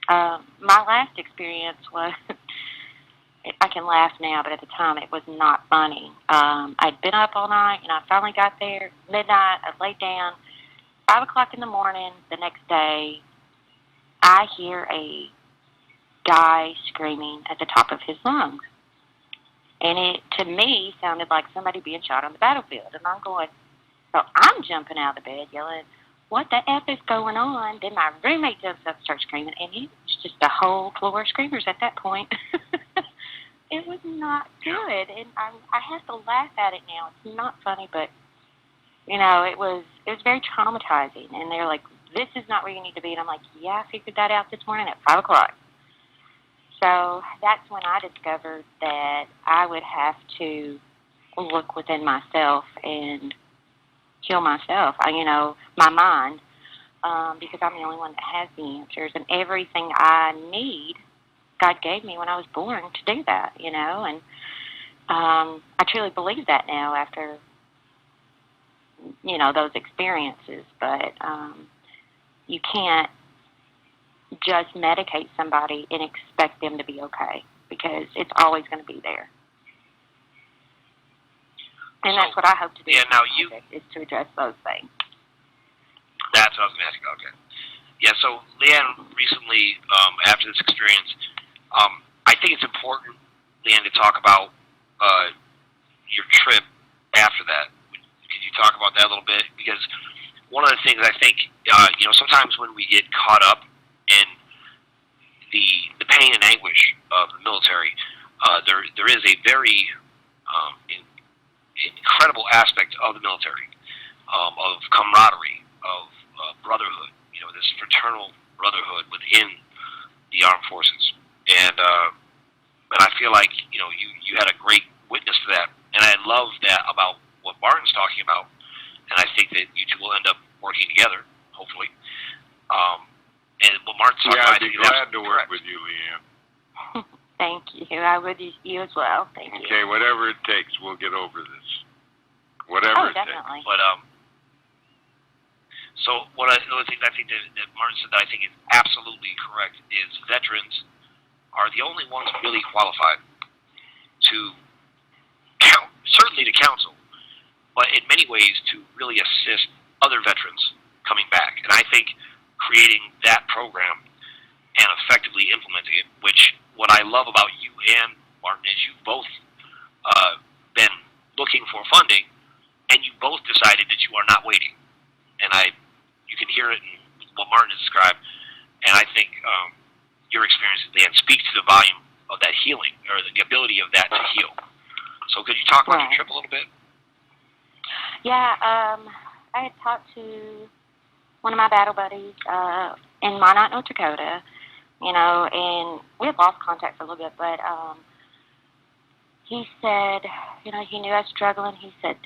my last experience was, I can laugh now, but at the time it was not funny. I'd been up all night, and I finally got there, midnight, I laid down. 5 o'clock in the morning the next day, I hear a guy screaming at the top of his lungs. And it, to me, sounded like somebody being shot on the battlefield. And I'm going, so I'm jumping out of the bed yelling, what the F is going on? Then my roommate jumps up and starts screaming, and it was just a whole floor of screamers at that point. It was not good, and I have to laugh at it now. It's not funny, but, it was very traumatizing, and they're like, this is not where you need to be, and I'm like, yeah, I figured that out this morning at 5 o'clock. So that's when I discovered that I would have to look within myself and heal myself, my mind, because I'm the only one that has the answers, and everything I need, God gave me when I was born to do that, and I truly believe that now after, those experiences, but you can't just medicate somebody and expect them to be okay, because it's always going to be there. And that's what I hope to do. Yeah, now is to address those things. That's what I was going to ask you about. Okay. Yeah, so Leanne, recently, after this experience, I think it's important, Leanne, to talk about your trip after that. Could you talk about that a little bit? Because one of the things I think, sometimes when we get caught up in the pain and anguish of the military, there is a very incredible aspect of the military, of camaraderie, of brotherhood, this fraternal brotherhood within the armed forces. And I feel like, you had a great witness to that. And I love that about what Martin's talking about. And I think that you two will end up working together, hopefully. And what Martin's talking about, I'd be glad to work with you, Leanne. Thank you. I would you as well. Thank you. Okay, whatever it takes, we'll get over this. Whatever it definitely. takes. But, so one of the things I think that Martin said that I think is absolutely correct is veterans are the only ones really qualified to certainly to counsel, but in many ways to really assist other veterans coming back. And I think creating that program and effectively implementing it, which what I love about you and Martin is you've both been looking for funding, and you both decided that you are not waiting. And you can hear it in what Martin has described, and I think your experience, Dan, speaks to the volume of that healing, or the ability of that to heal. So could you talk about your trip a little bit? Yeah, I had talked to one of my battle buddies in Minot, North Dakota, and we had lost contact for a little bit, but he said, he knew I was struggling. He said,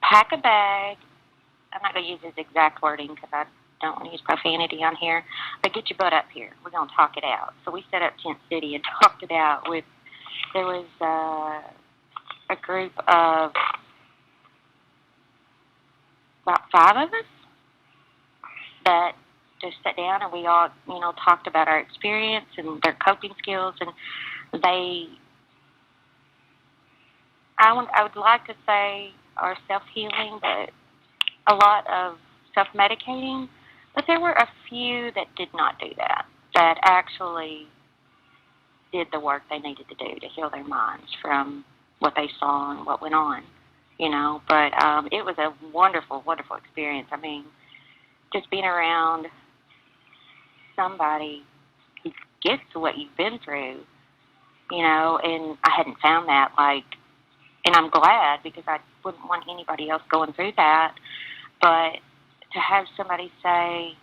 pack a bag. I'm not going to use his exact wording because I don't want to use profanity on here, but get your butt up here. We're going to talk it out. So we set up Tent City and talked it out there was a group of about 5 of us that just sat down and we all, talked about our experience and their coping skills, and I would like to say are self-healing, but a lot of self-medicating, but there were a few that did not do that actually did the work they needed to do to heal their minds from what they saw and what went on, but it was a wonderful, wonderful experience. I mean, just being around somebody who gets to what you've been through, and I hadn't found that, and I'm glad because I wouldn't want anybody else going through that, but to have somebody say,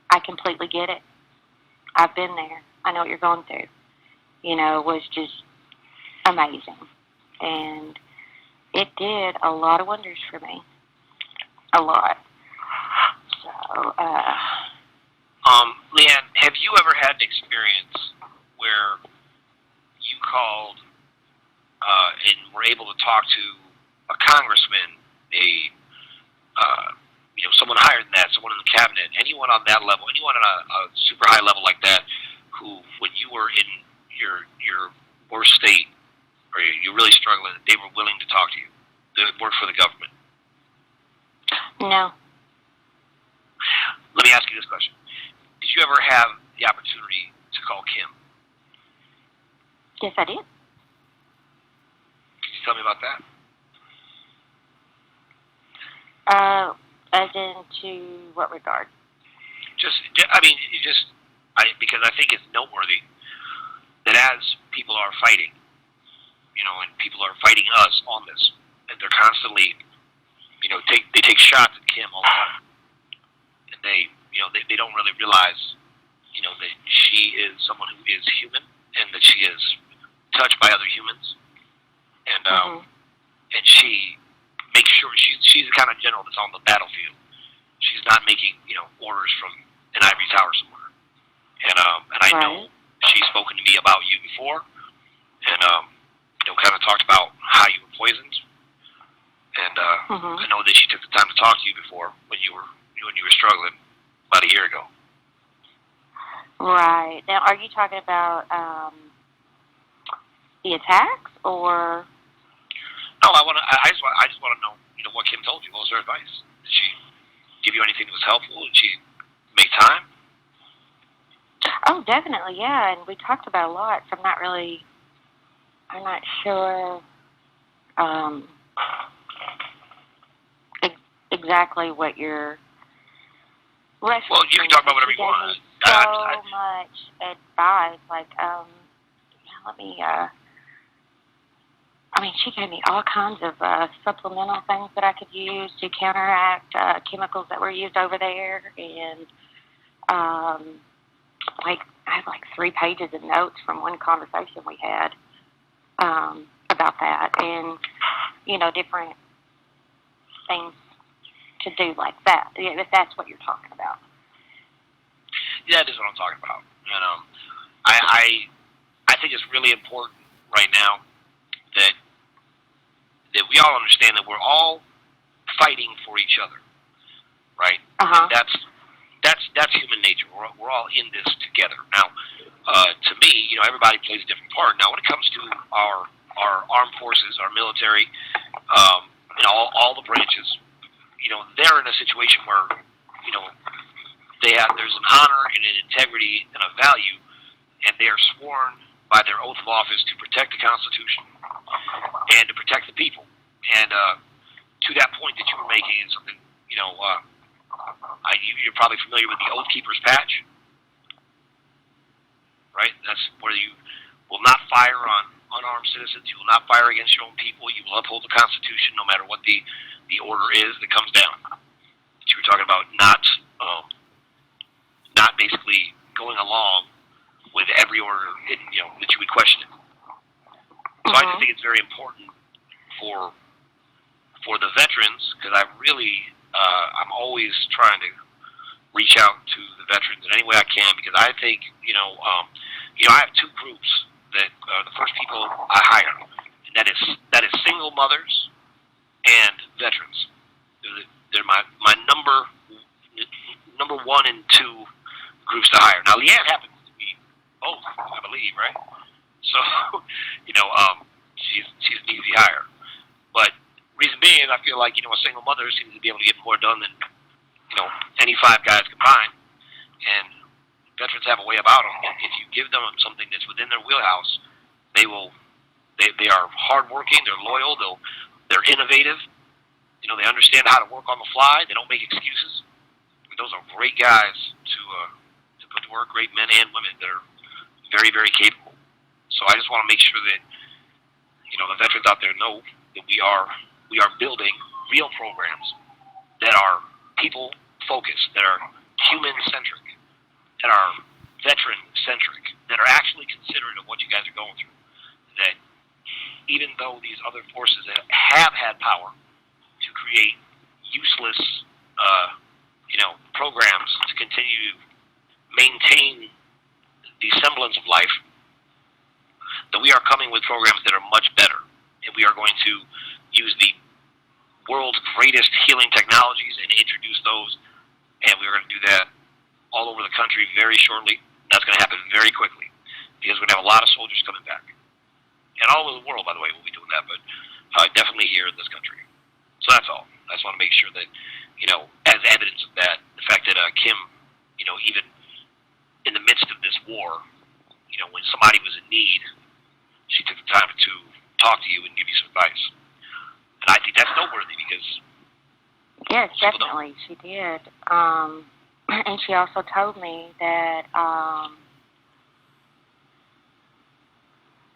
I completely get it. I've been there. I know what you're going through, was just amazing. And it did a lot of wonders for me. A lot. So, Leanne, have you ever had an experience where you called and were able to talk to a congressman, someone higher than that, someone in the cabinet, anyone on that level, anyone on a super high level like that, who, when you were in your worst state, or you're really struggling, they were willing to talk to you, that worked for the government? no. Let me ask you this question. Did you ever have the opportunity to call Kim? Yes, I did. Could you tell me about that? As into what regard? Because I think it's noteworthy that as people are fighting, and people are fighting us on this, and they're constantly, they take shots at Kim all the time, and they don't really realize, that she is someone who is human, and that she is touched by other humans, and and she makes sure she's the kind of general that's on the battlefield. She's not making orders from an ivory tower somewhere, and I know she's spoken to me about you before, and kind of talked about how you were poisoned, and I know that she took the time to talk to you before when you were struggling about a year ago. Right. Now, are you talking about the attacks, or? No, I just want to know, what Kim told you. What was her advice? Did she give you anything that was helpful? Did she make time? Oh, definitely, yeah. And we talked about a lot. So I'm not sure exactly what you're referencing. Well, you can talk about whatever you want. So much advice. Like, let me. She gave me all kinds of supplemental things that I could use to counteract chemicals that were used over there, and I have 3 pages of notes from one conversation we had about that, and different things to do like that. If that's what you're talking about. Yeah, that is what I'm talking about. And I think it's really important right now that we all understand that we're all fighting for each other, right? And that's human nature. We're all in this together. Now, to me, everybody plays a different part. Now, when it comes to our armed forces, our military, all the branches, they're in a situation where, there's an honor and an integrity and a value, and they are sworn by their oath of office to protect the Constitution and to protect the people. And to that point that you were making is something, you're probably familiar with the Oath Keeper's Patch, right? That's where you will not fire on unarmed citizens. You will not fire against your own people. You will uphold the Constitution no matter what the order is that comes down. That you were talking about not basically going along with every order that you would question it. So I just think it's very important for the veterans, because I'm always trying to reach out to the veterans in any way I can, because I think I have 2 groups that are the first people I hire, and that is single mothers and veterans. They're my number 1 and 2 groups to hire. Now, Leanne happens to be both, I believe, right? So, she's an easy hire. But reason being, I feel like, a single mother seems to be able to get more done than, any 5 guys combined. And veterans have a way about them. If you give them something that's within their wheelhouse, they are hardworking, they're loyal, they're innovative. They understand how to work on the fly. They don't make excuses. Those are great guys to put to work, great men and women that are very, very capable. So I just want to make sure that, the veterans out there know that we are building real programs that are people-focused, that are human-centric, that are veteran-centric, that are actually considerate of what you guys are going through. That even though these other forces have had power to create useless, programs to continue to maintain the semblance of life, that we are coming with programs that are much better, and we are going to use the world's greatest healing technologies and introduce those, and we're going to do that all over the country very shortly. That's going to happen very quickly, because we're going to have a lot of soldiers coming back. And all over the world, by the way, we'll be doing that, but definitely here in this country. So that's all. I just want to make sure that, as evidence of that, the fact that Kim, even in the midst of this war, when somebody was in need, she took the time to talk to you and give you some advice. And I think that's noteworthy, because Yes, People don't. definitely, she did. And she also told me that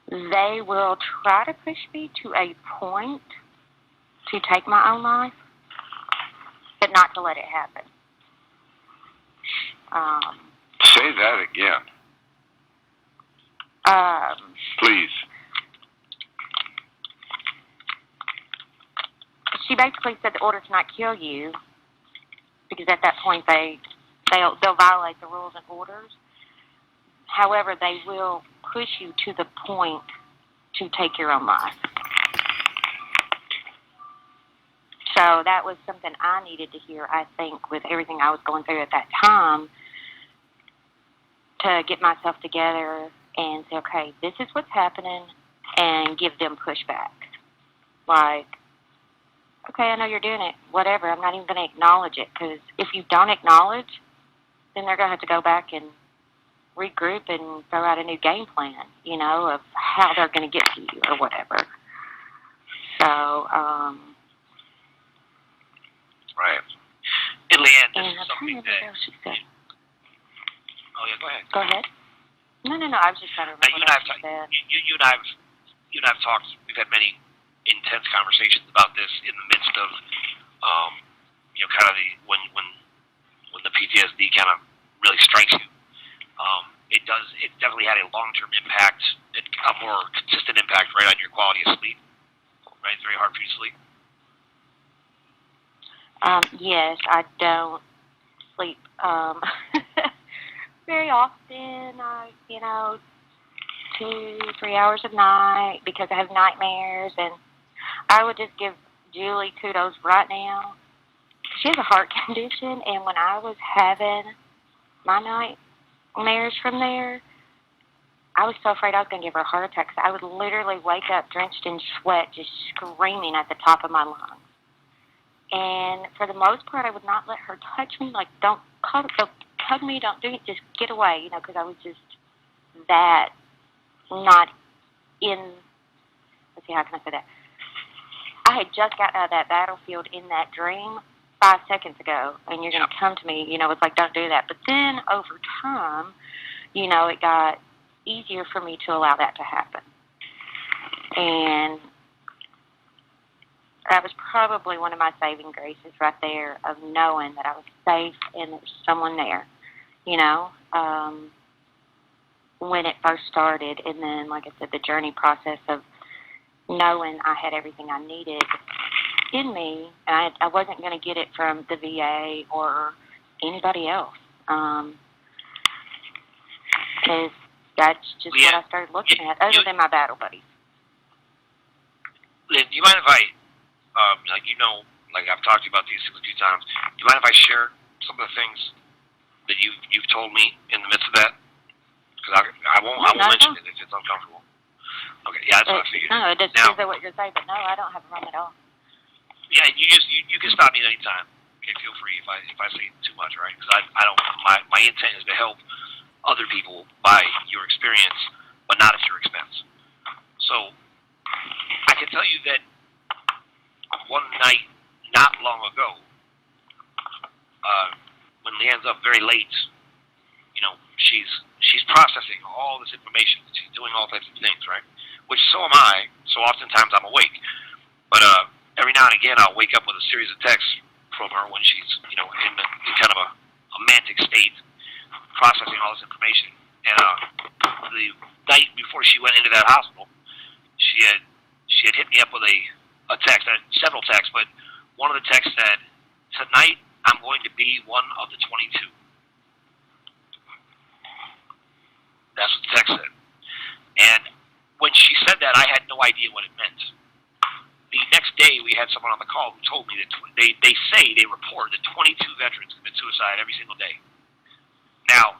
they will try to push me to a point to take my own life, but not to let it happen. Say that again, please. She basically said the order to not kill you, because at that point they'll violate the rules and orders. However, they will push you to the point to take your own life. So that was something I needed to hear, I think, with everything I was going through at that time, to get myself together and say, okay, this is what's happening, and give them pushback. Like, okay, I know you're doing it, whatever, I'm not even going to acknowledge it, because if you don't acknowledge, then they're going to have to go back and regroup and throw out a new game plan, you know, of how they're going to get to you or whatever. So, Right. And Leanne, this and is I'm something trying to remember that... what she said. Oh, yeah, go ahead. Go ahead. No, I was just trying to remember what she said. You and I have talked, we've had many intense conversations about this in the midst of, kind of when the PTSD kind of really strikes you. It definitely had a long-term impact, a more consistent impact, right, on your quality of sleep, right? It's very hard for you to sleep. Yes, I don't sleep very often. 2-3 hours a night because I have nightmares, and I would just give Julie kudos right now. She has a heart condition, and when I was having my nightmares from there, I was so afraid I was going to give her a heart attack. So I would literally wake up drenched in sweat, just screaming at the top of my lungs. And for the most part, I would not let her touch me. Like, don't hug me, don't do it, just get away, because I was just that not in, let's see, how can I say that? I had just gotten out of that battlefield in that dream 5 seconds ago, and you're going to come to me, it's like, don't do that. But then over time, it got easier for me to allow that to happen. And that was probably one of my saving graces right there, of knowing that I was safe and there was someone there, when it first started. And then, like I said, the journey process of knowing I had everything I needed in me, and I wasn't going to get it from the VA or anybody else. Because that's just what I started looking at, other than my battle buddies. Lynn, do you mind if I, like I've talked to you about these things a few times, do you mind if I share some of the things that you've told me in the midst of that? Because I won't mention it if it's uncomfortable. Okay, yeah, that's what I figured. No, it just depends on what you're saying, but no, I don't have a problem at all. Yeah, you can stop me at any time. Okay, feel free if I say too much, right? Because I don't. My intent is to help other people by your experience, but not at your expense. So I can tell you that one night not long ago, when Leanne's up very late, she's processing all this information. She's doing all types of things, right? Which so am I. So oftentimes I'm awake, but every now and again I'll wake up with a series of texts from her when she's in kind of a manic state, processing all this information. And the night before she went into that hospital, she had hit me up with a text, several texts, but one of the texts said, "Tonight I'm going to be one of the 22." That's what the text said. And when she said that, I had no idea what it meant. The next day, we had someone on the call who told me that they report that 22 veterans commit suicide every single day. Now,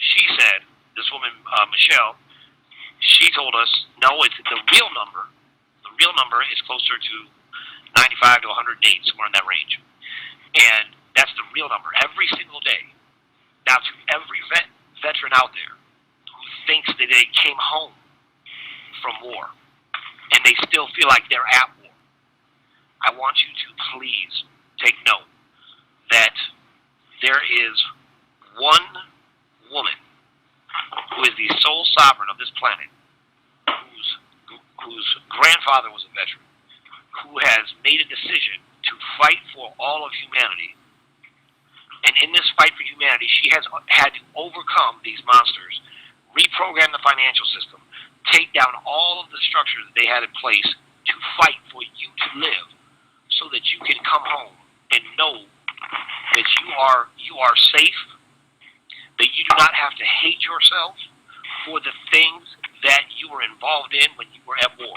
she said, this woman, Michelle, she told us, no, it's the real number. The real number is closer to 95 to 108, somewhere in that range. And that's the real number every single day. Now, to every veteran out there who thinks that they came home from war and they still feel like they're at war, I want you to please take note that there is one woman who is the sole sovereign of this planet, whose grandfather was a veteran, who has made a decision to fight for all of humanity. And in this fight for humanity, she has had to overcome these monsters, reprogram the financial system, take down all of the structures that they had in place to fight for you to live so that you can come home and know that you are safe, that you do not have to hate yourself for the things that you were involved in when you were at war.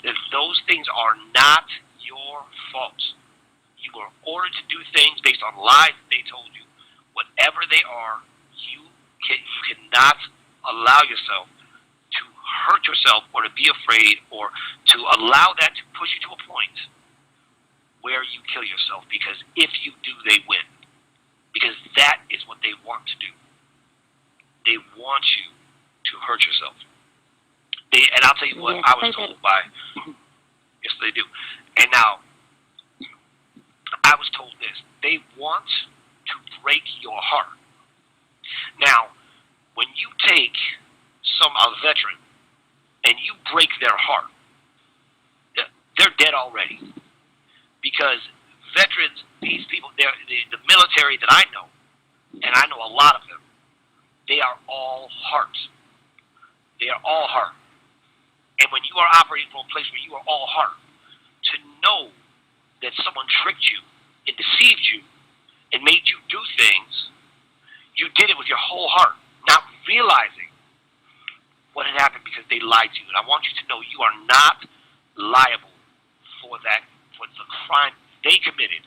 That those things are not your fault. You were ordered to do things based on lies that they told you. Whatever they are, you cannot allow yourself to hurt yourself or to be afraid or to allow that to push you to a point where you kill yourself, because if you do, they win. Because that is what they want to do. They want you to hurt yourself. And I'll tell you what, yes, I was told by, yes, they do. And now, I was told this, they want to break your heart. Now, when you take a veteran and you break their heart, they're dead already. Because veterans, these people, the military that I know, and I know a lot of them, they are all heart. They are all heart. And when you are operating from a place where you are all heart, to know that someone tricked you and deceived you and made you do things, you did it with your whole heart, not realizing what had happened because they lied to you. And I want you to know you are not liable for that, for the crime they committed.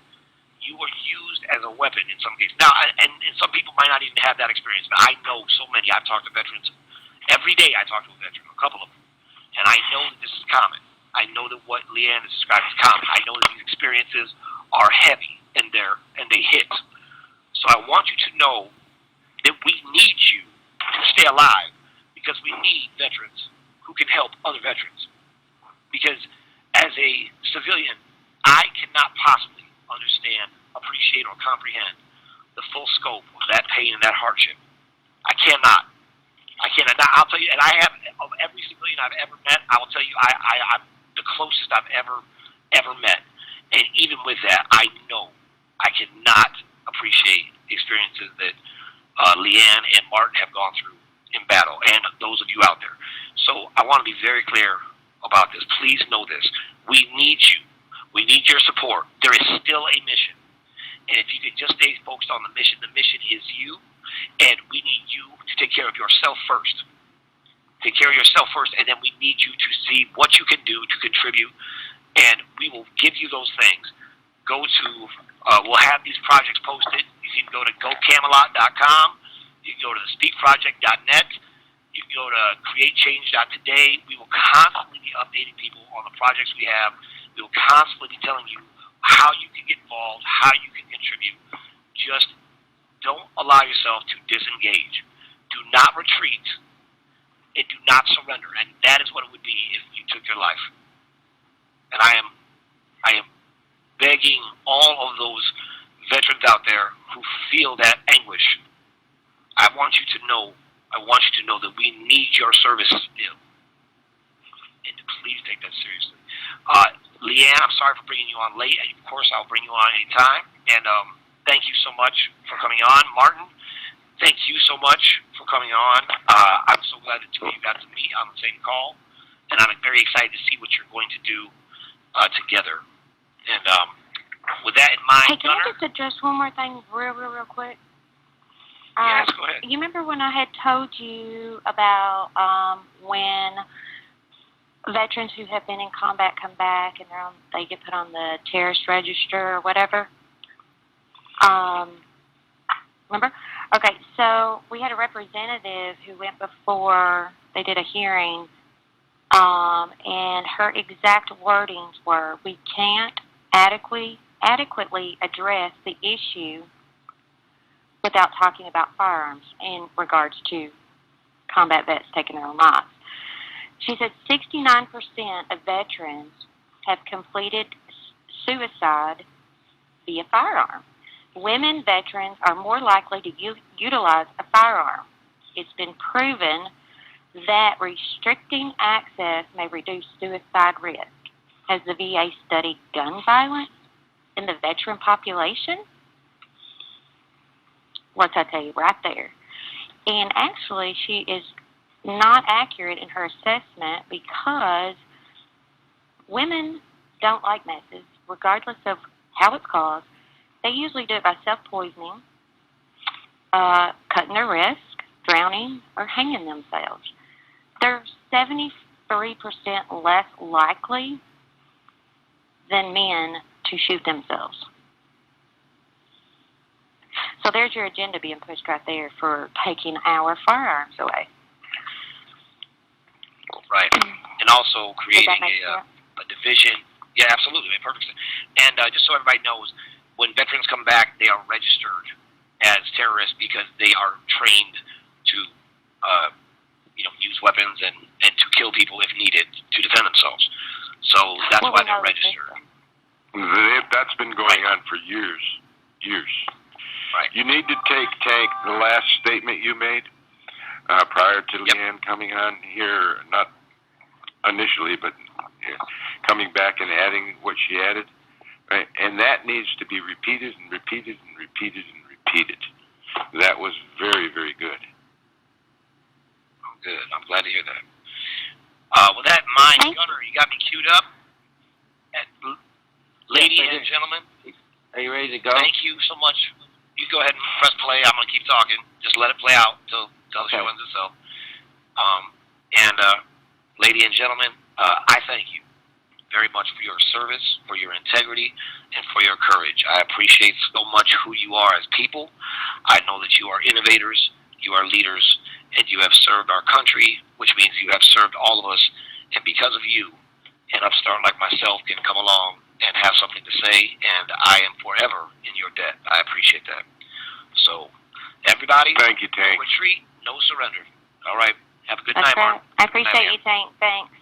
You were used as a weapon in some cases. Now, and some people might not even have that experience, but I know so many. I've talked to veterans. Every day I talk to a veteran, a couple of them. And I know that this is common. I know that what Leanne has described is common. I know that these experiences are heavy and they hit. So I want you to know that we need you to stay alive, because we need veterans who can help other veterans. Because as a civilian, I cannot possibly understand, appreciate, or comprehend the full scope of that pain and that hardship. I cannot. Now, I'll tell you, and I have, of every civilian I've ever met, I will tell you, I'm the closest I've ever met. And even with that, I know I cannot appreciate the experiences that Leanne and Martin have gone through in battle, and those of you out there. So I want to be very clear about this. Please know this. We need you. We need your support. There is still a mission. And if you could just stay focused on the mission is you, and we need you to take care of yourself first. Take care of yourself first, and then we need you to see what you can do to contribute, and we will give you those things. Go to, we'll have these projects posted. You can go to gocamelot.com. You can go to thespeakproject.net. You can go to createchange.today. We will constantly be updating people on the projects we have. We will constantly be telling you how you can get involved, how you can contribute. Just don't allow yourself to disengage. Do not retreat, and do not surrender. And that is what it would be if you took your life. And I am begging all of those veterans out there who feel that anguish. I want you to know that we need your services still. And please take that seriously. Leanne, I'm sorry for bringing you on late. Of course, I'll bring you on anytime. And thank you so much for coming on. Martin, thank you so much for coming on. I'm so glad that two of you got to meet on the same call. And I'm very excited to see what you're going to do together. And with that in mind, Hey, can Gunnar, I just address one more thing real quick? yes, go ahead. You remember when I had told you about when veterans who have been in combat come back and they get put on the terrorist register or whatever? Remember? Okay, so we had a representative who went before they did a hearing, and her exact wordings were, we can't adequately address the issue without talking about firearms in regards to combat vets taking their own lives. She said 69% of veterans have completed suicide via firearm. Women veterans are more likely to utilize a firearm. It's been proven that restricting access may reduce suicide risk. Has the VA studied gun violence in the veteran population? What's I tell you right there? And actually, she is not accurate in her assessment because women don't like messes, regardless of how it's caused. They usually do it by self-poisoning, cutting their wrist, drowning, or hanging themselves. They're 73% less likely than men to shoot themselves. So there's your agenda being pushed right there for taking our firearms away. Right. And also creating a division. Yeah, absolutely. Made perfect sense. And just so everybody knows, when veterans come back, they are registered as terrorists because they are trained to, use weapons and to kill people if needed to defend themselves. So that's why they're registered. That's been going on for years. Right. You need to take, Tank, the last statement you made prior to Leanne coming on here, not initially, but coming back and adding what she added. Right? And that needs to be repeated and repeated and repeated and repeated. That was very, very good. Good. I'm glad to hear that. With that in mind, Gunner, you got me queued up. Ladies and gentlemen, are you ready to go? Thank you so much. You go ahead and press play. I'm going to keep talking. Just let it play out until the show ends itself. Ladies and gentlemen, I thank you very much for your service, for your integrity, and for your courage. I appreciate so much who you are as people. I know that you are innovators, you are leaders, and you have served our country, which means you have served all of us. And because of you, an upstart like myself can come along and have something to say, and I am forever in your debt. I appreciate that. So, everybody, thank you, Tank. No retreat, no surrender. All right. Have a good That's night, right. Mark. I appreciate you, Tank. Thanks.